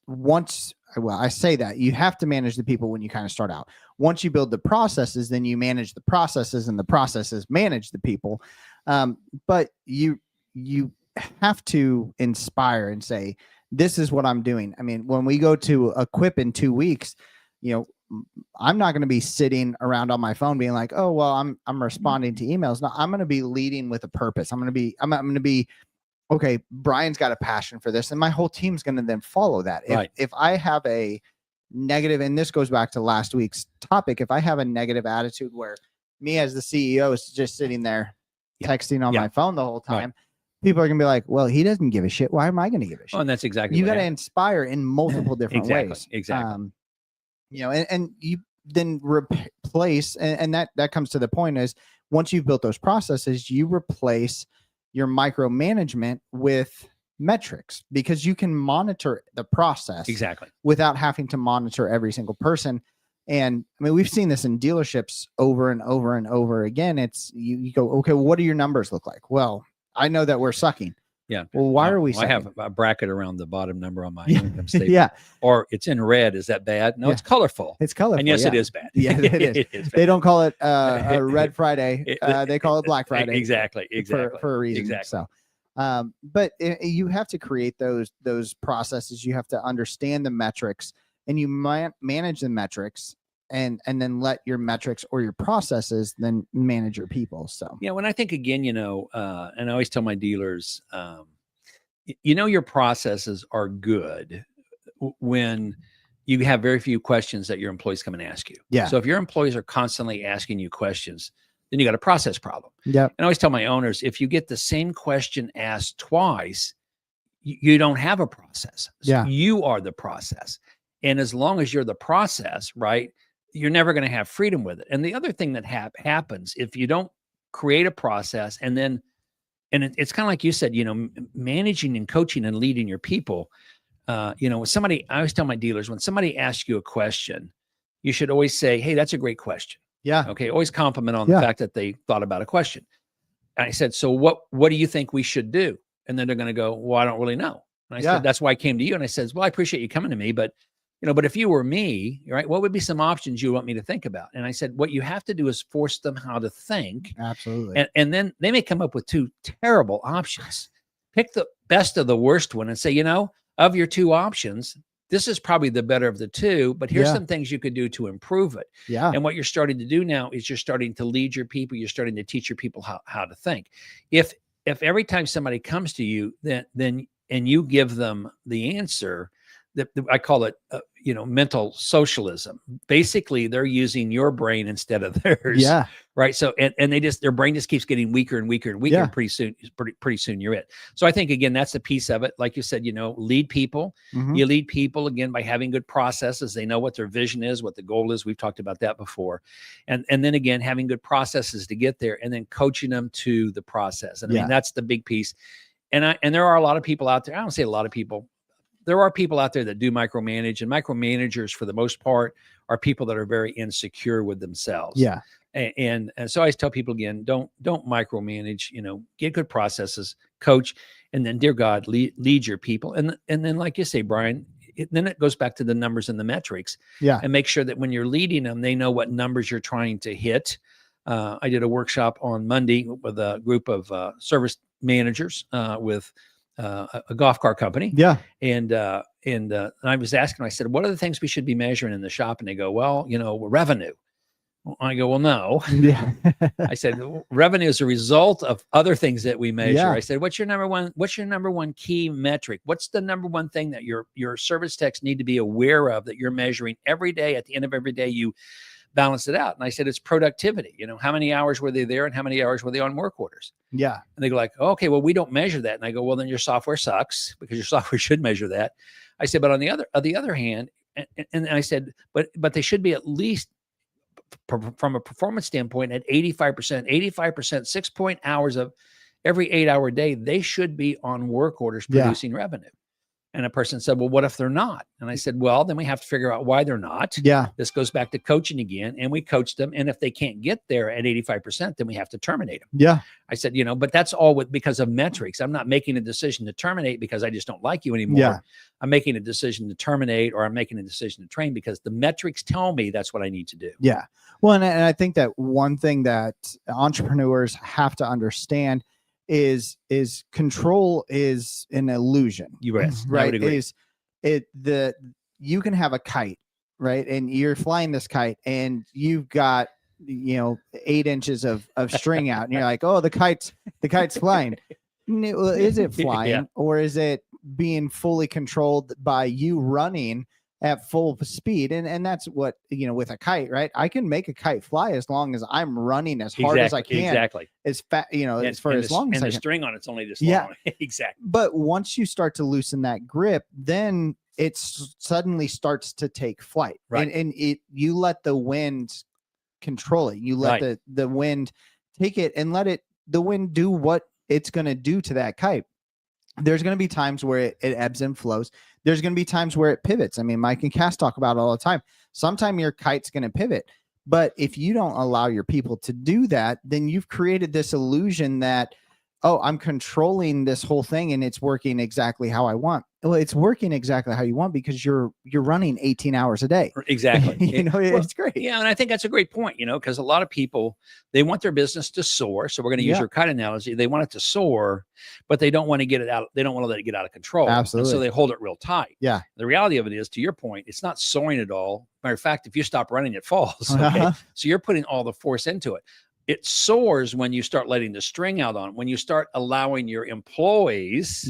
once, well, I say that you have to manage the people when you kind of start out. Once you build the processes, then you manage the processes, and the processes manage the people. But you have to inspire and say, this is what I'm doing. I mean, when we go to Equip in 2 weeks, I'm not going to be sitting around on my phone being like, oh, well, I'm responding to emails. No, I'm going to be leading with a purpose. I'm going to be, okay, Brian's got a passion for this, and my whole team's going to then follow that. If I have a negative, and this goes back to last week's topic, if I have a negative attitude where me as the CEO is just sitting there texting on my phone the whole time, people are going to be like, well, he doesn't give a shit. Why am I going to give a shit? Oh, and that's exactly you got to inspire in multiple different ways. Exactly. And you then replace, and that comes to the point is, once you've built those processes, you replace your micromanagement with metrics, because you can monitor the process without having to monitor every single person. And I mean, we've seen this in dealerships over and over and over again. It's you go, okay, well, what do your numbers look like? Well, I know that we're sucking. Yeah. Well, why are we sucking? I have a bracket around the bottom number on my income statement. Or it's in red. Is that bad? No, it's colorful. It's colorful. And yes, it is bad. Yeah, it is. It is bad. They don't call it a Red Friday. They call it Black Friday. Exactly. For a reason. Exactly. So, but you have to create those processes. You have to understand the metrics, and you manage the metrics, and then let your metrics or your processes then manage your people. So, when I think again, and I always tell my dealers, your processes are good when you have very few questions that your employees come and ask you. Yeah. So if your employees are constantly asking you questions, then you got a process problem. Yeah. And I always tell my owners, if you get the same question asked twice, you don't have a process. So you are the process. And as long as you're the process, right, you're never going to have freedom with it. And the other thing that happens, if you don't create a process, and then, it's kind of like you said, managing and coaching and leading your people, when somebody, I always tell my dealers, when somebody asks you a question, you should always say, hey, that's a great question. Yeah. Okay. Always compliment on the fact that they thought about a question. And I said, so what do you think we should do? And then they're going to go, well, I don't really know. And I said, that's why I came to you. And I said, well, I appreciate you coming to me, but but if you were me, right, what would be some options you want me to think about? And I said, what you have to do is force them how to think. Absolutely. And then they may come up with two terrible options. Pick the best of the worst one and say, of your two options, this is probably the better of the two, but here's some things you could do to improve it. Yeah. And what you're starting to do now is you're starting to lead your people. You're starting to teach your people how to think. If every time somebody comes to you, then and you give them the answer, I call it, mental socialism. Basically, they're using your brain instead of theirs. Yeah. Right. So, and their brain just keeps getting weaker and weaker and weaker. Yeah. And pretty soon you're it. So I think, again, that's a piece of it. Like you said, lead people. Mm-hmm. You lead people, again, by having good processes. They know what their vision is, what the goal is. We've talked about that before. And then again, having good processes to get there, and then coaching them to the process. And I mean, that's the big piece. And there are a lot of people out there. I don't say a lot of people. There are people out there that do micromanage, and micromanagers, for the most part, are people that are very insecure with themselves. Yeah. And so I always tell people, again, don't micromanage, get good processes, coach, and then, dear God, lead your people. And then, like you say, Brian, then it goes back to the numbers and the metrics. Yeah. And make sure that when you're leading them, they know what numbers you're trying to hit. I did a workshop on Monday with a group of service managers with a golf car company. Yeah. And I was asking them, I said, what are the things we should be measuring in the shop? And they go, well, revenue. I go, well, no. Yeah. I said, revenue is a result of other things that we measure. Yeah. I said, what's your number one key metric? What's the number one thing that your service techs need to be aware of that you're measuring every day? At the end of every day, you balance it out. And I said, it's productivity. How many hours were they there and how many hours were they on work orders? Yeah. And they go like, oh, okay, well, we don't measure that. And I go, well, then your software sucks because your software should measure that. I said, but on the other hand, and I said, but they should be at least from a performance standpoint at 85%, 6 hours of every 8-hour day, they should be on work orders producing revenue. And a person said, well, what if they're not? And I said, well, then we have to figure out why they're not. Yeah. This goes back to coaching again. And we coach them. And if they can't get there at 85%, then we have to terminate them. Yeah. I said, but that's all because of metrics. I'm not making a decision to terminate because I just don't like you anymore. Yeah. I'm making a decision to terminate, or I'm making a decision to train because the metrics tell me that's what I need to do. Yeah. Well, and I think that one thing that entrepreneurs have to understand is control is an illusion. Right. I would agree. You can have a kite, right? And you're flying this kite and you've got 8 inches of string out, and you're like, oh, the kite's flying. Well, is it flying or is it being fully controlled by you running at full speed? And that's what, with a kite, right? I can make a kite fly as long as I'm running as hard as I can. Exactly. As fat, as long as I the can. string on it's only this long. Yeah. Exactly. But once you start to loosen that grip, then it suddenly starts to take flight. Right. And you let the wind control it. You let the wind take it and let the wind do what it's going to do to that kite. There's going to be times where it ebbs and flows. There's going to be times where it pivots. I mean, Mike and Cass talk about it all the time. Sometime your kite's going to pivot. But if you don't allow your people to do that, then you've created this illusion that, oh, I'm controlling this whole thing and it's working exactly how I want. Well, it's working exactly how you want because you're running 18 hours a day. Exactly. It's great. Yeah. And I think that's a great point, because a lot of people, they want their business to soar. So we're going to use your kite analogy. They want it to soar, but they don't want to get it out. They don't want to let it get out of control. Absolutely. And so they hold it real tight. Yeah. The reality of it is, to your point, it's not soaring at all. Matter of fact, if you stop running, it falls. Okay. So you're putting all the force into it. It soars when you start letting the string out on it, when you start allowing your employees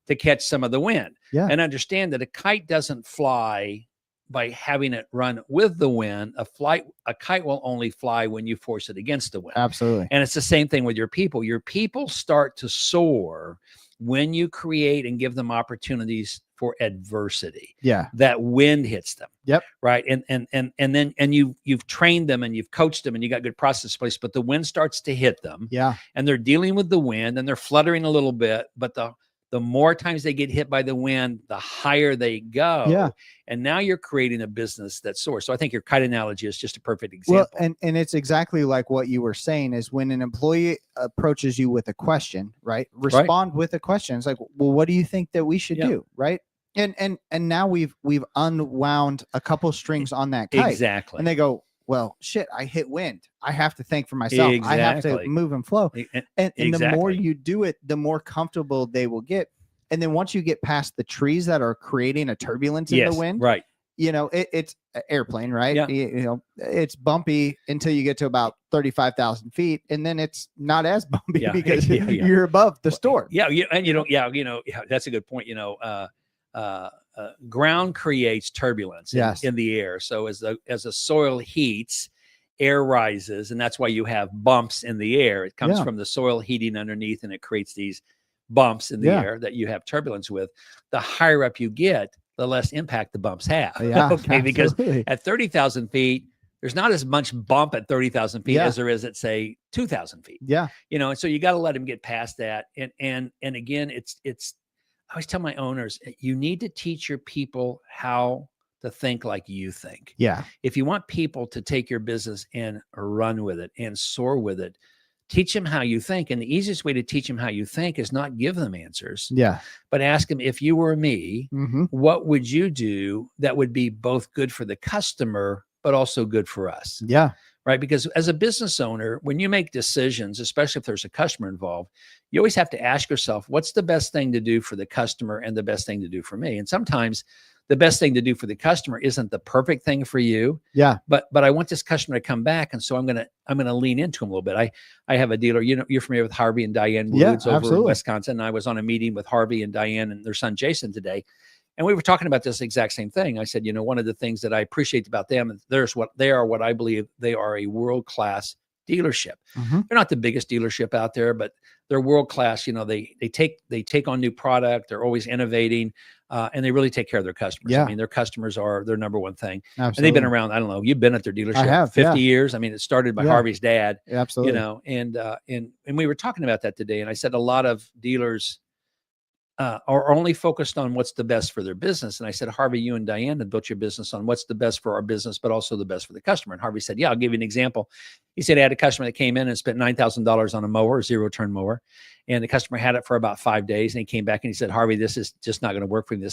to catch some of the wind. Yeah. And understand that a kite doesn't fly by having it run with the wind. A kite will only fly when you force it against the wind. Absolutely. And it's the same thing with your people. Your people start to soar when you create and give them opportunities for adversity. Yeah. That wind hits them. Yep. Right. And you've trained them and you've coached them and you got good process in place, but the wind starts to hit them. Yeah. And they're dealing with the wind and they're fluttering a little bit, but the more times they get hit by the wind, the higher they go. Yeah. And now you're creating a business that soars. So I think your kite analogy is just a perfect example. Well, and it's exactly like what you were saying is when an employee approaches you with a question, right? Respond with a question. It's like, well, what do you think that we should do? Right. And now we've unwound a couple strings on that kite. Exactly. And they go, well, shit, I hit wind. I have to think for myself. Exactly. I have to move and flow. And the more you do it, the more comfortable they will get. And then once you get past the trees that are creating a turbulence in the wind, right? It's an airplane, right? Yeah. It's bumpy until you get to about 35,000 feet, and then it's not as bumpy because you're above the storm. Yeah, that's a good point. Ground creates turbulence in the air. So as the soil heats, air rises, and that's why you have bumps in the air. It comes from the soil heating underneath, and it creates these bumps in the air that you have turbulence with. The higher up you get, the less impact the bumps have. Yeah, okay, because at 30,000 feet, there's not as much bump at 30,000 feet as there is at, say, 2,000 feet. Yeah. And so you got to let them get past that. And again, it's I always tell my owners, you need to teach your people how to think like you think. Yeah. If you want people to take your business and run with it and soar with it, teach them how you think. And the easiest way to teach them how you think is not give them answers. Yeah. But ask them, if you were me, what would you do that would be both good for the customer, but also good for us? Yeah. right? Because as a business owner, when you make decisions, especially if there's a customer involved, you always have to ask yourself, what's the best thing to do for the customer and the best thing to do for me? And sometimes the best thing to do for the customer isn't the perfect thing for you. Yeah. But I want this customer to come back. And so I'm gonna lean into him a little bit. I have a dealer, you're familiar with Harvey and Diane Woods over absolutely. in Wisconsin. I was on a meeting with Harvey and Diane and their son Jason today. And we were talking about this exact same thing. I said, one of the things that I appreciate about them is what I believe they are a world-class dealership. Mm-hmm. They're not the biggest dealership out there, but they're world-class. They take on new product. They're always innovating, and they really take care of their customers. Yeah. I mean, their customers are their number one thing. Absolutely. And they've been around. I don't know. You've been at their dealership. I have, 50 years. I mean, it started by Harvey's dad. Absolutely. And we were talking about that today. And I said a lot of dealers are only focused on what's the best for their business. And I said, Harvey, you and Diane have built your business on what's the best for our business, but also the best for the customer. And Harvey said, yeah, I'll give you an example. He said, I had a customer that came in and spent $9,000 on a mower, zero-turn mower. And the customer had it for about 5 days. And he came back and he said, Harvey, this is just not going to work for me.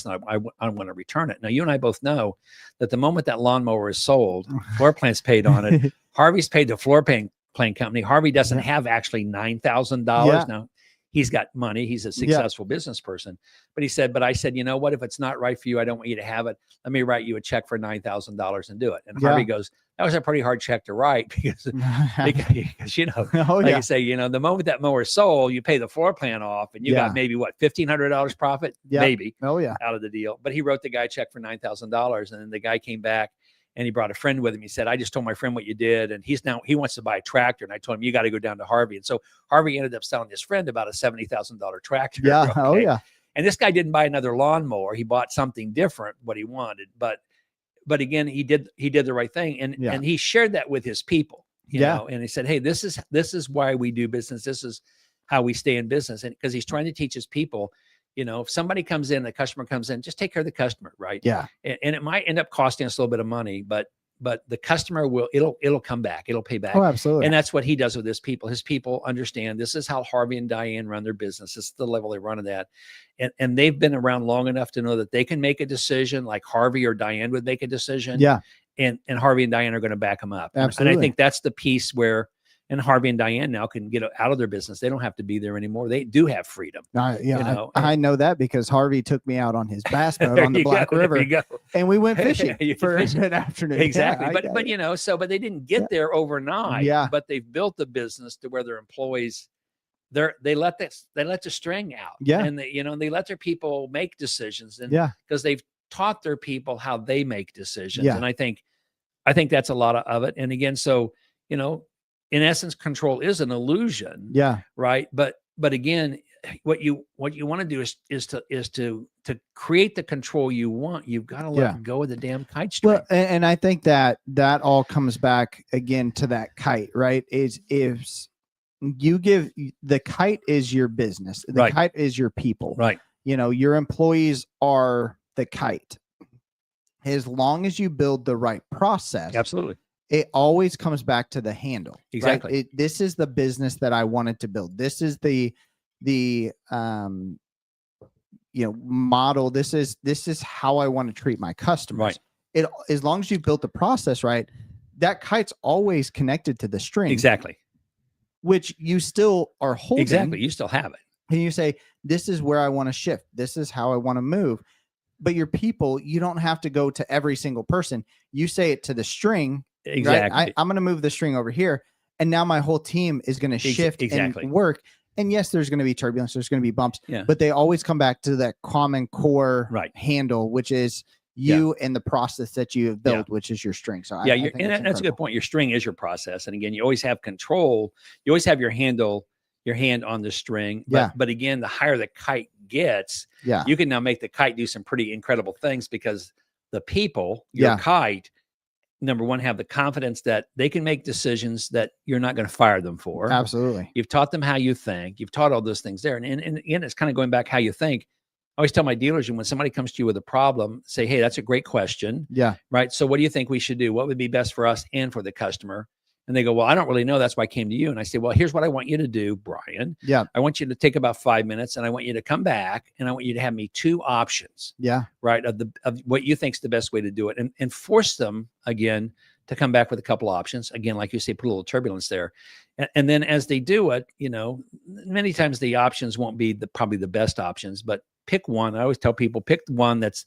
I'm going to return it. Now, you and I both know that the moment that lawnmower is sold, floor plan's paid on it. Harvey's paid the floor plan company. Harvey doesn't have actually $9,000 now. He's got money. He's a successful business person. But he said, but I said, you know what? If it's not right for you, I don't want you to have it. Let me write you a check for $9,000 and do it. And Harvey goes, that was a pretty hard check to write because you say, the moment that mower is sold, you pay the floor plan off and you got maybe what, $1,500 profit, maybe out of the deal. But he wrote the guy a check for $9,000. And then the guy came back and he brought a friend with him. He said, I just told my friend what you did. And he wants to buy a tractor. And I told him, you got to go down to Harvey. And so Harvey ended up selling his friend about a $70,000 tractor. Yeah. Okay? Oh yeah. And this guy didn't buy another lawnmower. He bought something different, what he wanted. But again, he did the right thing. And he shared that with his people, you know, and he said, hey, this is why we do business. This is how we stay in business. And because he's trying to teach his people, if somebody comes in, the customer comes in, just take care of the customer, right? Yeah. And it might end up costing us a little bit of money, but the customer it'll come back. It'll pay back. Oh, absolutely. And that's what he does with his people. His people understand this is how Harvey and Diane run their business. This is the level they run it at. And they've been around long enough to know that they can make a decision like Harvey or Diane would make a decision. Yeah. And Harvey and Diane are going to back them up. Absolutely. And I think that's the piece where Harvey and Diane now can get out of their business. They don't have to be there anymore. They do have freedom. I know that because Harvey took me out on his bass boat on the Black River, and we went fishing for an afternoon. Exactly. But they didn't get there overnight. Yeah. But they've built the business to where their employees, they let the string out. Yeah. And they let their people make decisions. And because they've taught their people how they make decisions. Yeah. And I think that's a lot of it. And again, so, in essence, control is an illusion. Yeah. Right. But again, what you want to do is to create the control you want. You've got to let go of the damn kite string. Well, and I think that all comes back again to that kite, right? Is you give the kite is your business. The kite is your people. Right. Your employees are the kite. As long as you build the right process. Absolutely. It always comes back to the handle. Exactly. Right? This is the business that I wanted to build. This is the model. This is how I want to treat my customers. Right. As long as you built the process right, that kite's always connected to the string. Exactly. Which you still are holding. Exactly. You still have it. And you say, this is where I want to shift. This is how I want to move. But your people, you don't have to go to every single person. You say it to the string. Exactly. Right? I'm going to move the string over here. And now my whole team is going to shift and work. And yes, there's going to be turbulence. There's going to be bumps. Yeah. But they always come back to that common core handle, which is you and the process that you have built, which is your string. So I think that's a good point. Your string is your process. And again, you always have control. You always have your hand on the string. But again, the higher the kite gets, you can now make the kite do some pretty incredible things because the people, your kite, number one, have the confidence that they can make decisions that you're not going to fire them for. Absolutely. You've taught them how you think. You've taught all those things there. And again, it's kind of going back how you think. I always tell my dealers, and when somebody comes to you with a problem, say, hey, that's a great question. Yeah. Right. So what do you think we should do? What would be best for us and for the customer? And they go, well, I don't really know. That's why I came to you. And I say, well, here's what I want you to do, Brian. Yeah. I want you to take about 5 minutes and I want you to come back and I want you to have me 2 options. Yeah. Right. Of what you think is the best way to do it and force them again to come back with a couple options. Again, like you say, put a little turbulence there. And then as they do it, many times the options won't be probably the best options, but pick one. I always tell people, pick one that's,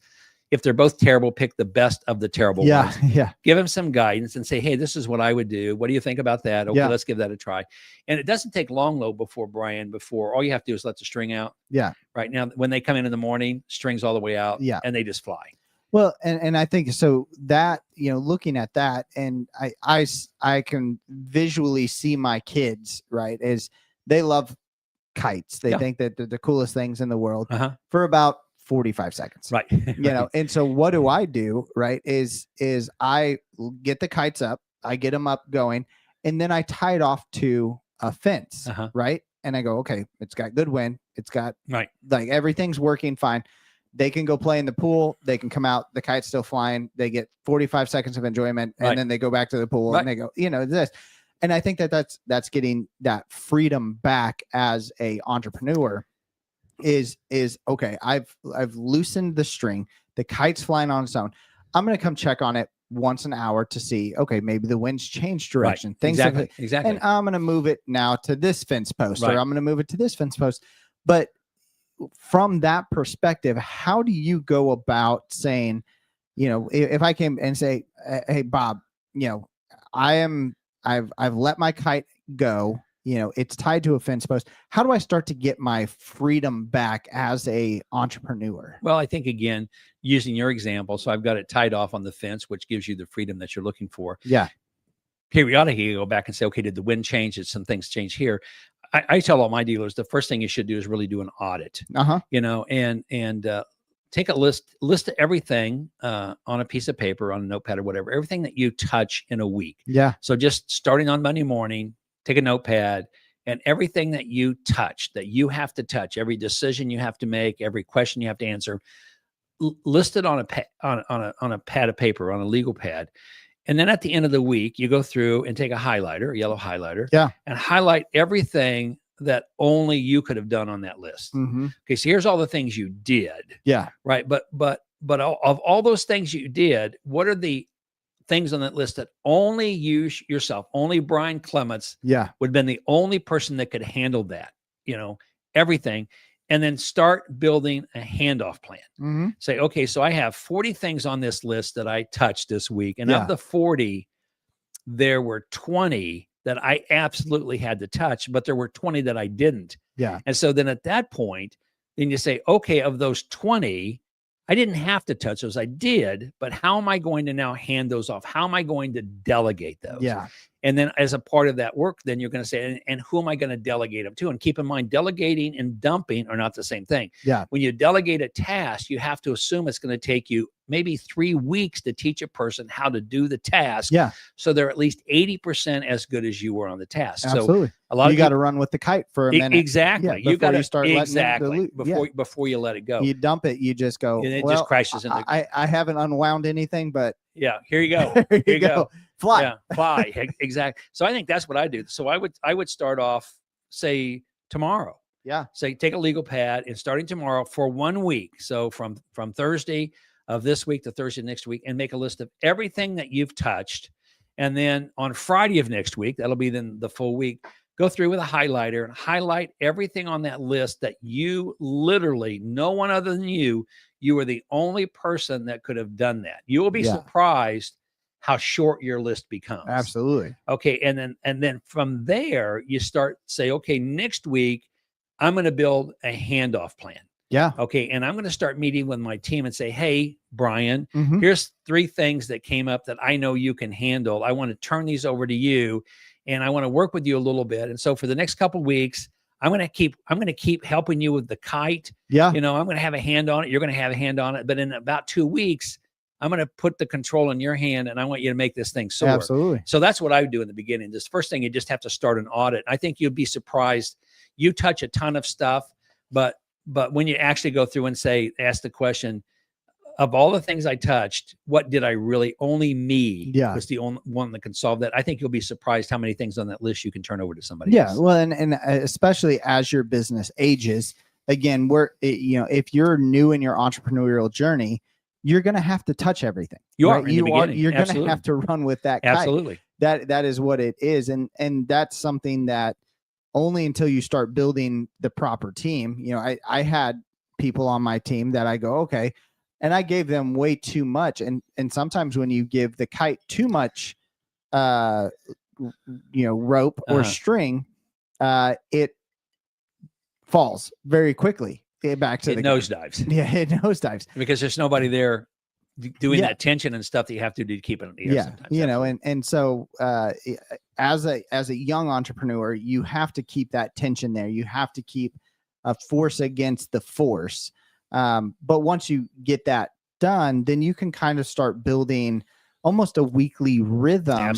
if they're both terrible, pick the best of the terrible ones. Yeah. Give them some guidance and say, hey, this is what I would do. What do you think about that? Okay, let's give that a try. And it doesn't take long, though, before all you have to do is let the string out. Yeah. Right now, when they come in the morning, strings all the way out. Yeah. And they just fly. Well, and I think so that, looking at that, and I can visually see my kids, right, is they love kites. They think that they're the coolest things in the world for about 45 seconds. Right. And so what do I do, right, is I get the kites up, I get them up going, and then I tie it off to a fence, right? And I go, okay, it's got good wind. It's got like everything's working fine. They can go play in the pool. They can come out. The kite's still flying. They get 45 seconds of enjoyment, and then they go back to the pool and they go, this. And I think that's getting that freedom back as a entrepreneur. Is okay. I've loosened the string. The kite's flying on its own. I'm going to come check on it once an hour to see, okay, maybe the wind's changed direction. Right. Things exactly. And I'm going to move it now to this fence post, or I'm going to move it to this fence post. But from that perspective, how do you go about saying, if I came and say, hey, Bob, I've let my kite go, it's tied to a fence post. How do I start to get my freedom back as a entrepreneur? Well, I think, again, using your example, so I've got it tied off on the fence, which gives you the freedom that you're looking for. Yeah. Periodically, you go back and say, okay, did the wind change? Did some things change here? I tell all my dealers, the first thing you should do is really do an audit, and take a list of everything on a piece of paper, on a notepad or whatever, everything that you touch in a week. Yeah. So just starting on Monday morning, take a notepad, and everything that you touch, that you have to touch, every decision you have to make, every question you have to answer, list it on a pad of paper, on a legal pad. And then at the end of the week, you go through and take a highlighter, a yellow highlighter, and highlight everything that only you could have done on that list. Okay, so here's all the things you did. Yeah. Right. But of all those things you did, what are the things on that list that only you yourself, only Brian Clements would have been the only person that could handle that, everything. And then start building a handoff plan. Say, okay, so I have 40 things on this list that I touched this week. And of the 40, there were 20 that I absolutely had to touch, but there were 20 that I didn't. Yeah. And so then at that point, then you say, okay, of those 20, I didn't have to touch those. I did, but how am I going to now hand those off? How am I going to delegate those? Yeah. And then as a part of that work, then you're going to say, and who am I going to delegate them to? And keep in mind, delegating and dumping are not the same thing. Yeah. When you delegate a task, you have to assume it's going to take you maybe 3 weeks to teach a person how to do the task. Yeah. So they're at least 80% as good as you were on the task. Absolutely. So a lot you of got to run with the kite for a minute. Exactly. Yeah, you got to start exactly before you let it go. You dump it. You just go. And it just crashes into. I haven't unwound anything, but yeah, here you go. Here you go. Fly. Yeah, fly. Exactly. So I think that's what I do. So I would start off, say, tomorrow. Yeah. Say, take a legal pad and starting tomorrow for 1 week. So from Thursday of this week to Thursday next week, and make a list of everything that you've touched. And then on Friday of next week, that'll be then the full week, go through with a highlighter and highlight everything on that list that you literally, no one other than you were the only person that could have done that. You will be surprised how short your list becomes. Absolutely. Okay. And then from there, you start say, okay, next week, I'm going to build a handoff plan. Yeah. Okay. And I'm going to start meeting with my team and say, hey, Brian, Mhm. here's 3 things that came up that I know you can handle. I want to turn these over to you, and I want to work with you a little bit. And so for the next couple of weeks, I'm going to keep helping you with the kite. Yeah. I'm going to have a hand on it. You're going to have a hand on it. But in about 2 weeks, I'm going to put the control in your hand, and I want you to make this thing soar. Absolutely. So that's what I would do in the beginning. This first thing, you just have to start an audit. I think you'd be surprised. You touch a ton of stuff, but when you actually go through and ask the question, of all the things I touched, what did I really, only me was the only one that can solve that. I think you'll be surprised how many things on that list you can turn over to somebody else. Well, and especially as your business ages, again, if you're new in your entrepreneurial journey, you're going to have to touch everything. You right? are in the beginning. You're going to Absolutely. have to run with that kite. Absolutely. That is what it is. And that's something that only until you start building the proper team, I had people on my team that I go, okay, and I gave them way too much. And sometimes when you give the kite too much, rope or string, it falls very quickly back to it the nosedives. Yeah, it nosedives because there's nobody there doing that tension and stuff that you have to do to keep it in the air sometimes. And so as a young entrepreneur, you have to keep that tension there. You have to keep a force against the force. But once you get that done, then you can kind of start building almost a weekly rhythm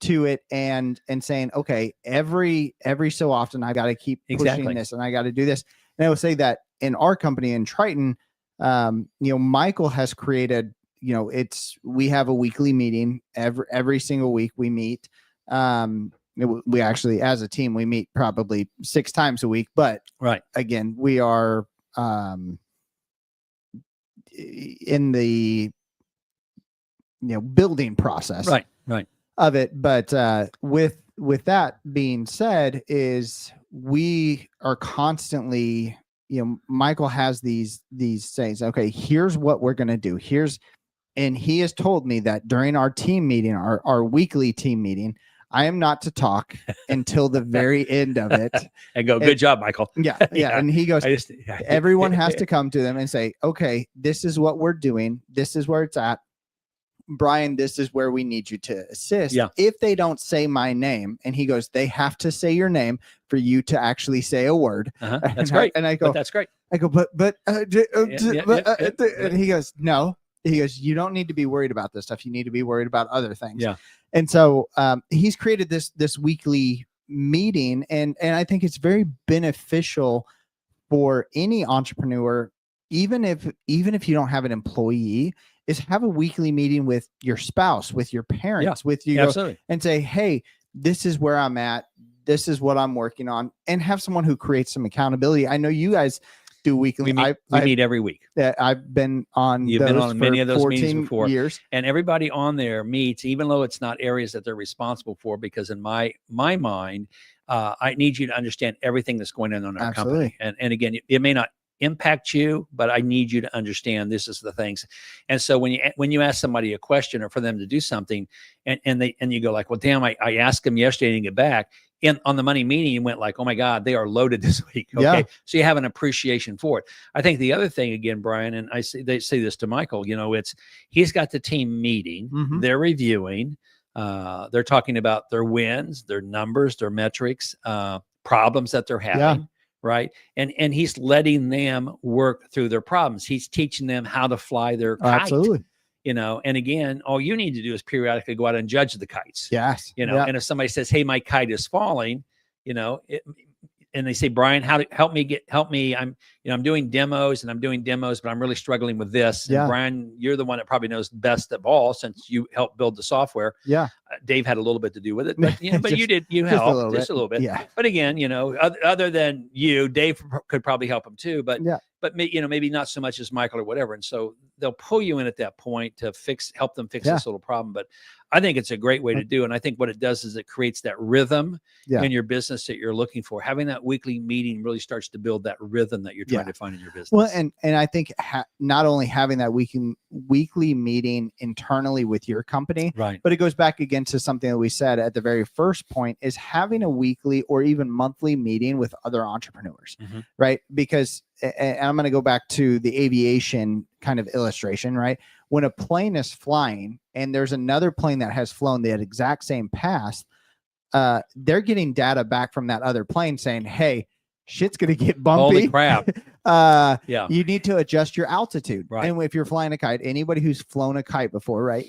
to it and saying, okay, every so often I got to keep pushing this and I got to do this. And I will say that in our company in Triton, Michael has created, we have a weekly meeting every single week we meet. We actually, as a team, we meet probably 6 times a week, but again, we are in the building process of it. But with that being said, is we are constantly, Michael has these sayings, okay, here's what we're going to do. And he has told me that during our team meeting, our weekly team meeting, I am not to talk until the very end of it. And go, good job, Michael. Yeah. And he goes, everyone has to come to them and say, okay, this is what we're doing. This is where it's at. Brian, this is where we need you to assist. If they don't say my name, and he goes, they have to say your name for you to actually say a word. That's great. And I go, that's great. I go, and he goes, no. He goes, you don't need to be worried about this stuff. You need to be worried about other things. Yeah. And so he's created this weekly meeting, and I think it's very beneficial for any entrepreneur, even if you don't have an employee, is have a weekly meeting with your spouse, with your parents, with you, and say, hey, this is where I'm at. This is what I'm working on, and have someone who creates some accountability. I know you guys do weekly. We meet every week. I've been on. You've been on many of those meetings before. Years. And everybody on there meets, even though it's not areas that they're responsible for. Because in my mind, I need you to understand everything that's going on in our company. And again, it may not impact you, but I need you to understand this is the things. And so when you ask somebody a question or for them to do something, and you go like, well, damn, I asked them yesterday and get back. On the money meeting, you went like, oh my God, they are loaded this week. Okay. So you have an appreciation for it. I think the other thing again, Brian, and they say this to Michael, he's got the team meeting, they're reviewing, they're talking about their wins, their numbers, their metrics, problems that they're having. Right. And he's letting them work through their problems. He's teaching them how to fly their kite. Absolutely. And again, all you need to do is periodically go out and judge the kites. Yes. And if somebody says, hey, my kite is falling, and they say, Brian, help me. I'm doing demos, but I'm really struggling with this. And Brian, you're the one that probably knows best of all, since you helped build the software. Dave had a little bit to do with it, but but you helped just a little bit. But again, other than you, Dave could probably help him too, but maybe not so much as Michael or whatever. And so they'll pull you in at that point to help them fix this little problem. But I think it's a great way to do. And I think what it does is it creates that rhythm in your business that you're looking for. Having that weekly meeting really starts to build that rhythm that you're trying to find in your business. Well, and I think not only having that weekly meeting internally with your company, but it goes back again to something that we said at the very first point, is having a weekly or even monthly meeting with other entrepreneurs, right? Because, and I'm going to go back to the aviation kind of illustration, right? When a plane is flying and there's another plane that has flown the exact same path, they're getting data back from that other plane saying, hey, shit's going to get bumpy. Holy crap. You need to adjust your altitude. And if you're flying a kite, anybody who's flown a kite before, right?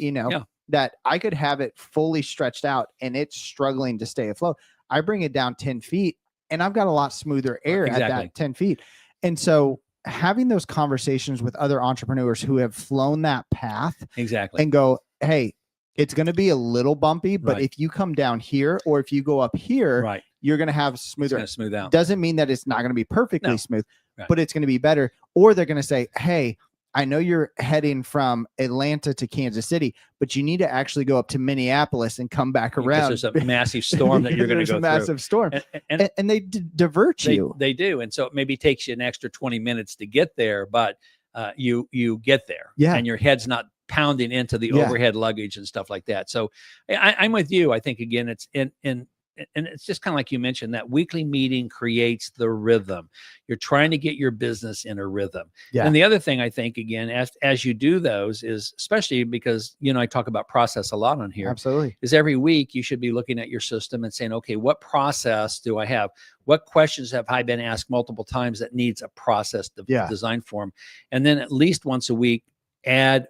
That I could have it fully stretched out and it's struggling to stay afloat. I bring it down 10 feet and I've got a lot smoother air at that 10 feet. And so having those conversations with other entrepreneurs who have flown that path and go, hey, it's going to be a little bumpy, but if you come down here or if you go up here, you're going to have smoother. It's gonna smooth out. Doesn't mean that it's not going to be perfectly smooth, but it's going to be better. Or they're going to say, hey, I know you're heading from Atlanta to Kansas City, but you need to actually go up to Minneapolis and come back around. There's a massive storm that you're going to go through. There's a massive storm. And they divert you. They do. And so it maybe takes you an extra 20 minutes to get there, but you get there. Yeah. And your head's not pounding into the overhead luggage and stuff like that. So I'm with you. I think, again, it's and it's just kind of like you mentioned, that weekly meeting creates the rhythm. You're trying to get your business in a rhythm. Yeah. And the other thing I think, again, as you do those, is especially because, I talk about process a lot on here. Absolutely. Is every week you should be looking at your system and saying, okay, what process do I have? What questions have I been asked multiple times that needs a process design form? And then at least once a week, add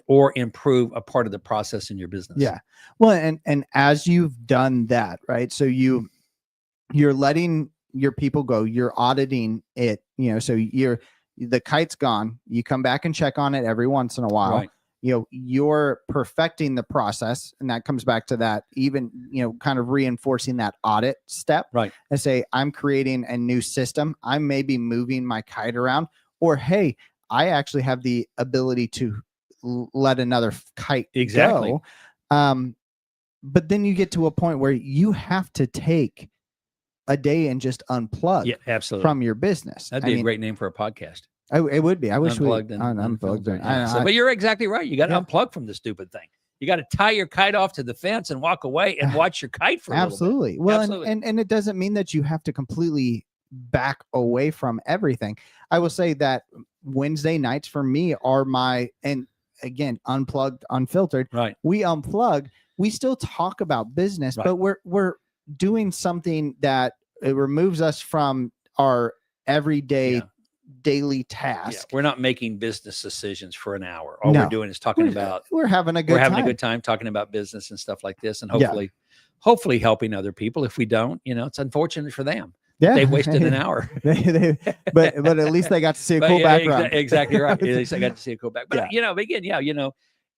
or improve a part of the process in your business. Yeah. Well, and as you've done that, right? So you're letting your people go, you're auditing it, so the kite's gone. You come back and check on it every once in a while. Right. You're perfecting the process, and that comes back to that, even, kind of reinforcing that audit step. Right. And say, I'm creating a new system. I may be moving my kite around, or, hey, I actually have the ability to let another kite go. But then you get to a point where you have to take a day and just unplug from your business. That'd be a great name for a podcast. It would be. I wish Unplugged we and unplugged. But you're exactly right. You got to unplug from the stupid thing. You got to tie your kite off to the fence and walk away and watch your kite for a little bit. Well, Absolutely. And it doesn't mean that you have to completely back away from everything. I will say that Wednesday nights for me are and again, Unplugged, Unfiltered. Right. We unplug. We still talk about business, but we're doing something that it removes us from our everyday daily task. We're not making business decisions for an hour. All we're doing is talking about. We're having a good time talking about business and stuff like this, and hopefully helping other people. If we don't, it's unfortunate for them. Yeah, they wasted an hour. but at least they got to see a cool background. Exactly right. At least I got to see a cool back. But again,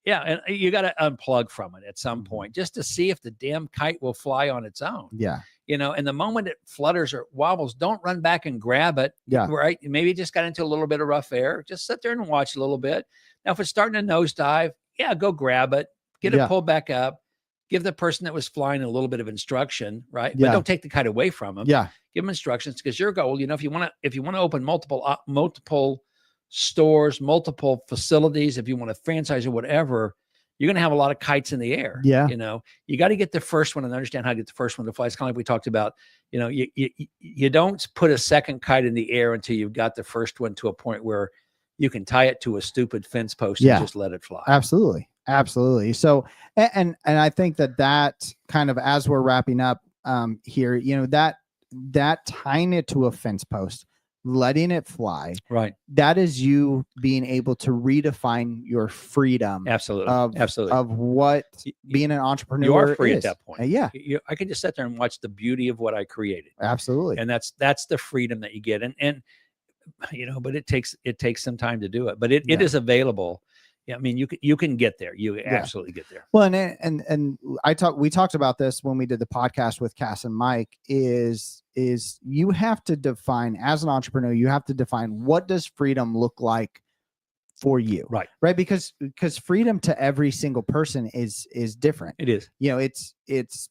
and you got to unplug from it at some point just to see if the damn kite will fly on its own. Yeah. And the moment it flutters or wobbles, don't run back and grab it. Yeah. Right. Maybe it just got into a little bit of rough air. Just sit there and watch a little bit. Now, if it's starting to nosedive, go grab it, get it pulled back up. Give the person that was flying a little bit of instruction, right? But don't take the kite away from them. Yeah. Give them instructions, because your goal, if you want to open multiple stores, multiple facilities, if you want to franchise or whatever, you're going to have a lot of kites in the air. Yeah. You got to get the first one and understand how to get the first one to fly. It's kind of like we talked about, you don't put a second kite in the air until you've got the first one to a point where you can tie it to a stupid fence post and just let it fly. Absolutely. So, and I think that kind of, as we're wrapping up here, that tying it to a fence post, letting it fly, right? That is you being able to redefine your freedom. Absolutely. Of what being an entrepreneur you are free is. At that point. I can just sit there and watch the beauty of what I created. Absolutely. And that's the freedom that you get. And but it takes some time to do it, but it is available. Yeah, I mean, you can get there. You absolutely get there. Well, and we talked about this when we did the podcast with Cass and Mike. Is you have to define, as an entrepreneur, you have to define, what does freedom look like for you, right? Because freedom to every single person is different. It is. It's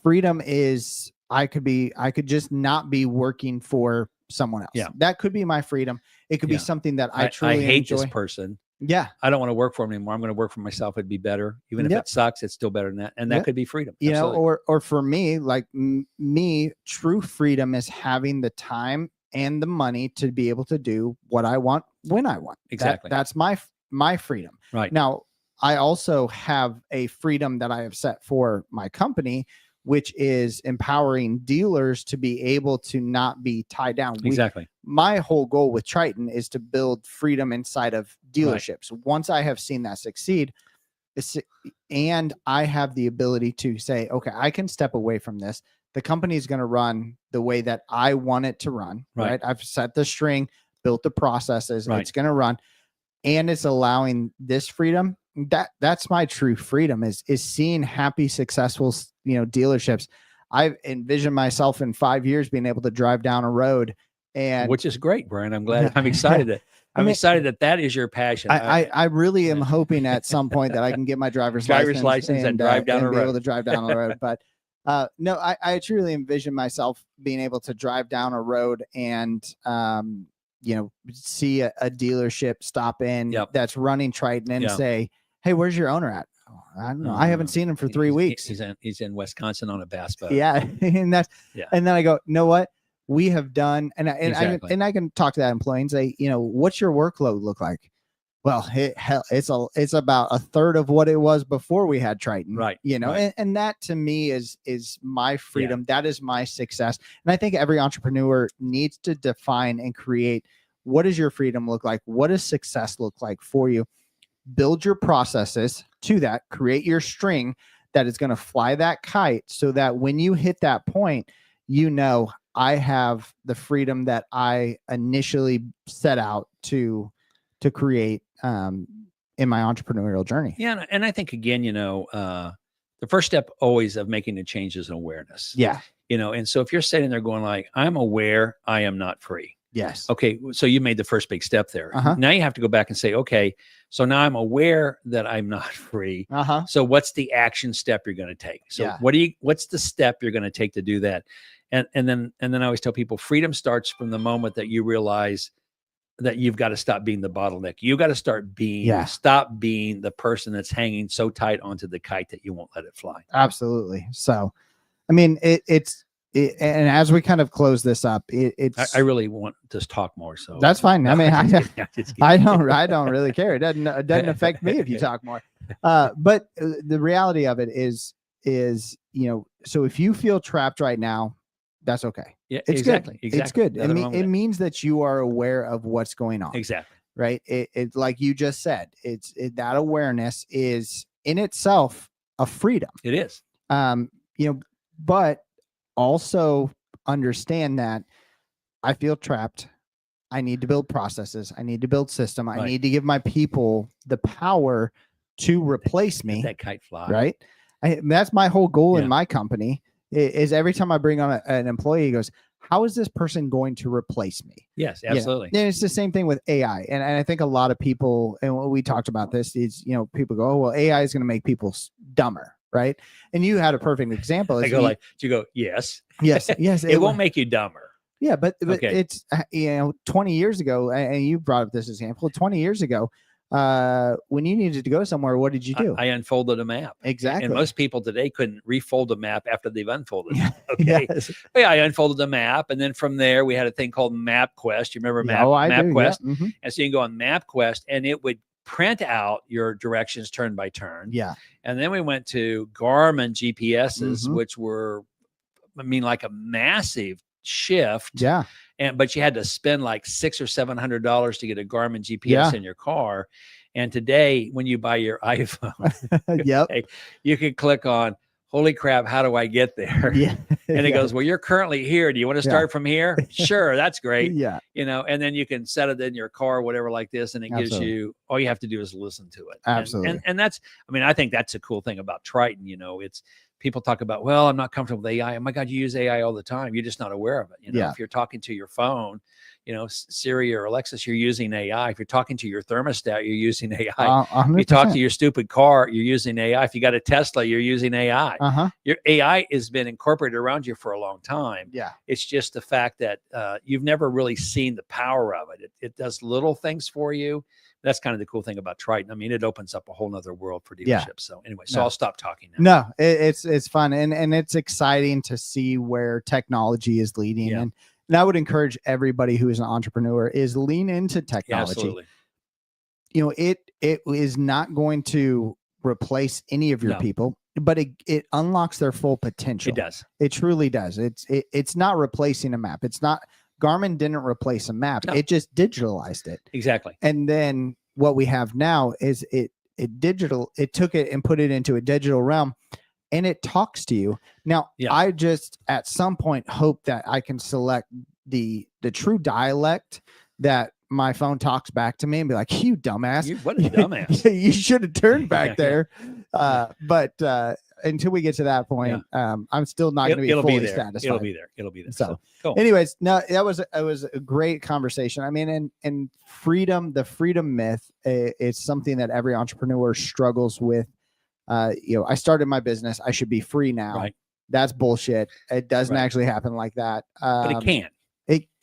freedom is I could just not be working for someone else. Yeah, that could be my freedom. It could be something that I truly hate enjoy. This person. Yeah. I don't want to work for him anymore. I'm going to work for myself. It'd be better. Even if it sucks, it's still better than that. And that could be freedom. Or for me, like me, true freedom is having the time and the money to be able to do what I want when I want. Exactly. That's my freedom. Right. Now, I also have a freedom that I have set for my company, which is empowering dealers to be able to not be tied down. Exactly. My whole goal with Triton is to build freedom inside of dealerships. Right. Once I have seen that succeed, and I have the ability to say, okay, I can step away from this. The company is going to run the way that I want it to run. Right. I've set the string, built the processes. Right. It's going to run, and it's allowing this freedom. That's my true freedom is seeing happy, successful, dealerships. I've envisioned myself in 5 years being able to drive down a road, and which is great, Brian. I'm glad. I'm excited I'm mean, excited that that is your passion. I really am hoping at some point that I can get my driver's license and drive down a be able road. to drive down the road. But no, I truly envision myself being able to drive down a road and see a dealership stop in that's running Triton and say, "Hey, where's your owner at?" Oh, I don't know. I haven't seen him for 3 weeks. He's in Wisconsin on a bass boat. Yeah, and and then I go, "Know what? We have done," and I can talk to that employee and say, "What's your workload look like?" Well, it's about a third of what it was before we had Triton, right? Right. And that to me is my freedom. That is my success. And I think every entrepreneur needs to define and create, what does your freedom look like? What does success look like for you? Build your processes to that, create your string that is going to fly that kite, so that when you hit that point, I have the freedom that I initially set out to create in my entrepreneurial journey. Yeah. And I think, again, the first step always of making a change is an awareness. Yeah. And so if you're sitting there going like, I'm aware I am not free. Yes. Okay. So you made the first big step there. Now you have to go back and say, okay, so now I'm aware that I'm not free. So what's the action step you're going to take? So what's the step you're going to take to do that? And then I always tell people, freedom starts from the moment that you realize that you've got to stop being the bottleneck. You got to start stop being the person that's hanging so tight onto the kite that you won't let it fly. Absolutely. So, I mean, and as we kind of close this up, it's. I really want to talk more. So that's fine. I mean, I don't really care. It doesn't affect me if you talk more. But the reality of it is, so if you feel trapped right now, that's okay. Yeah, it's exactly. Good. It's good. It means that you are aware of what's going on. Exactly. Right. It like you just said, that awareness is in itself a freedom. It is. But also understand that I feel trapped. I need to build processes. I need to build system. I need to give my people the power to replace me. Let that kite fly. Right. That's my whole goal in my company. Is every time I bring on an employee, he goes, how is this person going to replace me? Yes, absolutely. And it's the same thing with AI. And I think a lot of people, and when we talked about this, is, people go, oh, well, AI is going to make people dumber. Right. And you had a perfect example. I go you go, yes. Yes. It won't make you dumber. Yeah. But it's, 20 years ago, and you brought up this example, 20 years ago, when you needed to go somewhere, what did you do? I unfolded a map. Exactly. And most people today couldn't refold a map after they've unfolded it. Okay. Yes. Yeah, I unfolded the map. And then from there, we had a thing called MapQuest. You remember MapQuest? Yeah. Mm-hmm. And so you can go on MapQuest and it would print out your directions turn by turn. Yeah. And then we went to Garmin GPSs, which were, like a massive shift. Yeah. But you had to spend like $600 or $700 to get a Garmin GPS in your car. And today, when you buy your iPhone, you can click on, holy crap, how do I get there? Yeah. And it goes, well, you're currently here. Do you want to start from here? Sure. That's great. Yeah. And then you can set it in your car, whatever like this. And it gives you, all you have to do is listen to it. Absolutely. And that's, I think that's a cool thing about Triton. It's, people talk about, well, I'm not comfortable with AI. Oh my God, you use AI all the time. You're just not aware of it. If you're talking to your phone, Siri or Alexa, you're using AI. If you're talking to your thermostat, you're using AI. If you talk to your stupid car, you're using AI. If you got a Tesla, you're using AI. Your AI has been incorporated around you for a long time. Yeah. It's just the fact that you've never really seen the power of it. It does little things for you. That's kind of the cool thing about Triton. It opens up a whole nother world for dealerships. Yeah. So anyway, I'll stop talking now. No, it's fun. And it's exciting to see where technology is leading. Yeah. And I would encourage everybody who is an entrepreneur is lean into technology. Yeah, absolutely. It is not going to replace any of your people, but it unlocks their full potential. It does. It truly does. It's not replacing a map. It's not, Garmin didn't replace a map. No. It just digitalized it. Exactly. And then what we have now is it took it and put it into a digital realm, and it talks to you. Now, I just at some point hope that I can select the true dialect that my phone talks back to me and be like, you dumbass. What a dumbass. You should have turned back there. But until we get to that point, I'm still not going to be it'll fully be there. satisfied. It'll be there. It'll be there. So, cool. anyways, no, it was a great conversation. I mean, and freedom, the freedom myth, it's something that every entrepreneur struggles with. I started my business. I should be free now. Right. That's bullshit. It doesn't actually happen like that. But it can.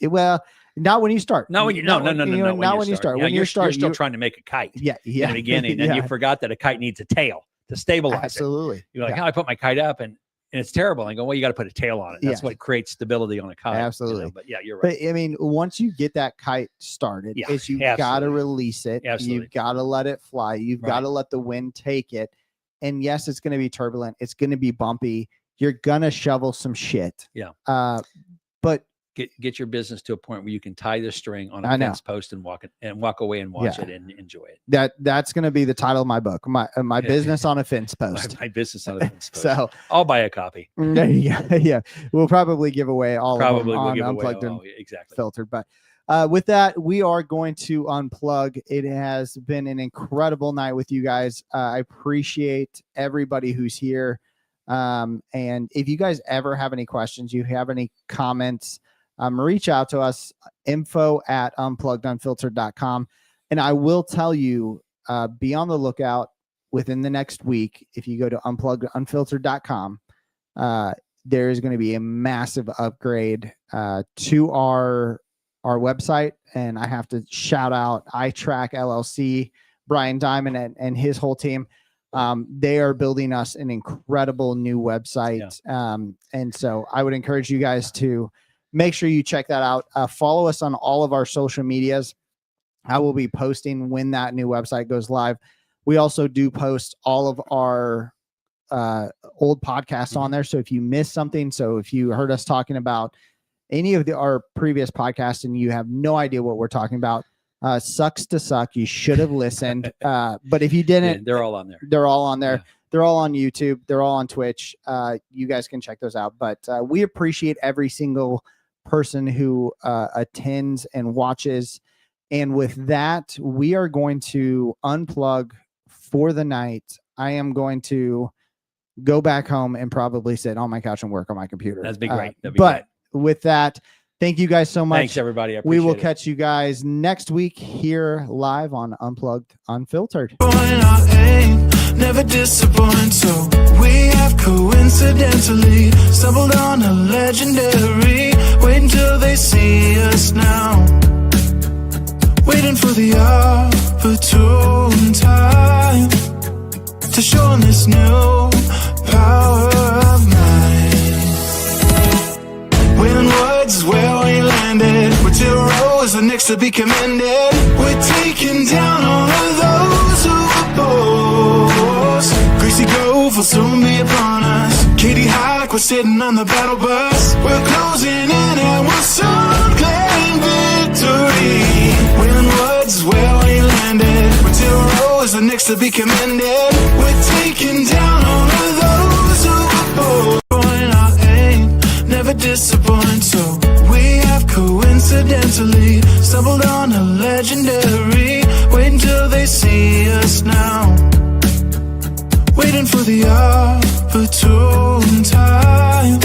Well, not when you start. No, when you Not when you start. Yeah, when you're you're still trying to make a kite. Yeah. In the beginning, and you forgot that a kite needs a tail to stabilize Absolutely. it. You're like, I put my kite up and it's terrible. I go, well, you got to put a tail on it. That's what creates stability on a kite. Absolutely. But yeah, you're right. But I mean, once you get that kite started, you've got to release it. Absolutely. You've got to let it fly. You've got to let the wind take it. And yes, it's going to be turbulent. It's going to be bumpy. You're going to shovel some shit. Yeah. But get your business to a point where you can tie the string on a fence post and walk away and watch it and enjoy it. That's going to be the title of my book. My business on a fence post. My business on a fence post. So I'll buy a copy. Yeah. We'll probably give away all of them on Unplugged and Filtered. But with that, we are going to unplug. It has been an incredible night with you guys. I appreciate everybody who's here. And if you guys ever have any questions, you have any comments, reach out to us, info@unpluggedunfiltered.com. And I will tell you, be on the lookout within the next week. If you go to unpluggedunfiltered.com, there is going to be a massive upgrade to our website. And I have to shout out iTrack LLC, Brian Diamond and his whole team. They are building us an incredible new website. And so I would encourage you guys to make sure you check that out. Follow us on all of our social medias. I will be posting when that new website goes live. We also do post all of our old podcasts on there. So if you missed something, so if you heard us talking about any of our previous podcasts and you have no idea what we're talking about, sucks to suck. You should have listened. But if you didn't, they're all on there. They're all on there. Yeah. They're all on YouTube. They're all on Twitch. You guys can check those out. But we appreciate every single person who attends and watches. And with that, we are going to unplug for the night. I am going to go back home and probably sit on my couch and work on my computer. That'd be great. With that, thank you guys so much. Thanks, everybody. I we will appreciate it. catch you guys next week here live on Unplugged Unfiltered. Never disappoint, so we have coincidentally stumbled on a legendary. Wait until they see us now, waiting for the opportune time to show them this new power of mine. When words is where we landed, we're 2 rows and next to be commended. We're taking down all of those who oppose. Greasy Grove will soon be upon us. Katie high like we're sitting on the battle bus. We're closing in and we'll soon claim victory. When words is where we landed, we're 2 rows and next to be commended. We're taking down all of those who oppose. Our aim never disappoint, so we have coincidentally stumbled on a legendary. Wait until they see us now, waiting for the opportune time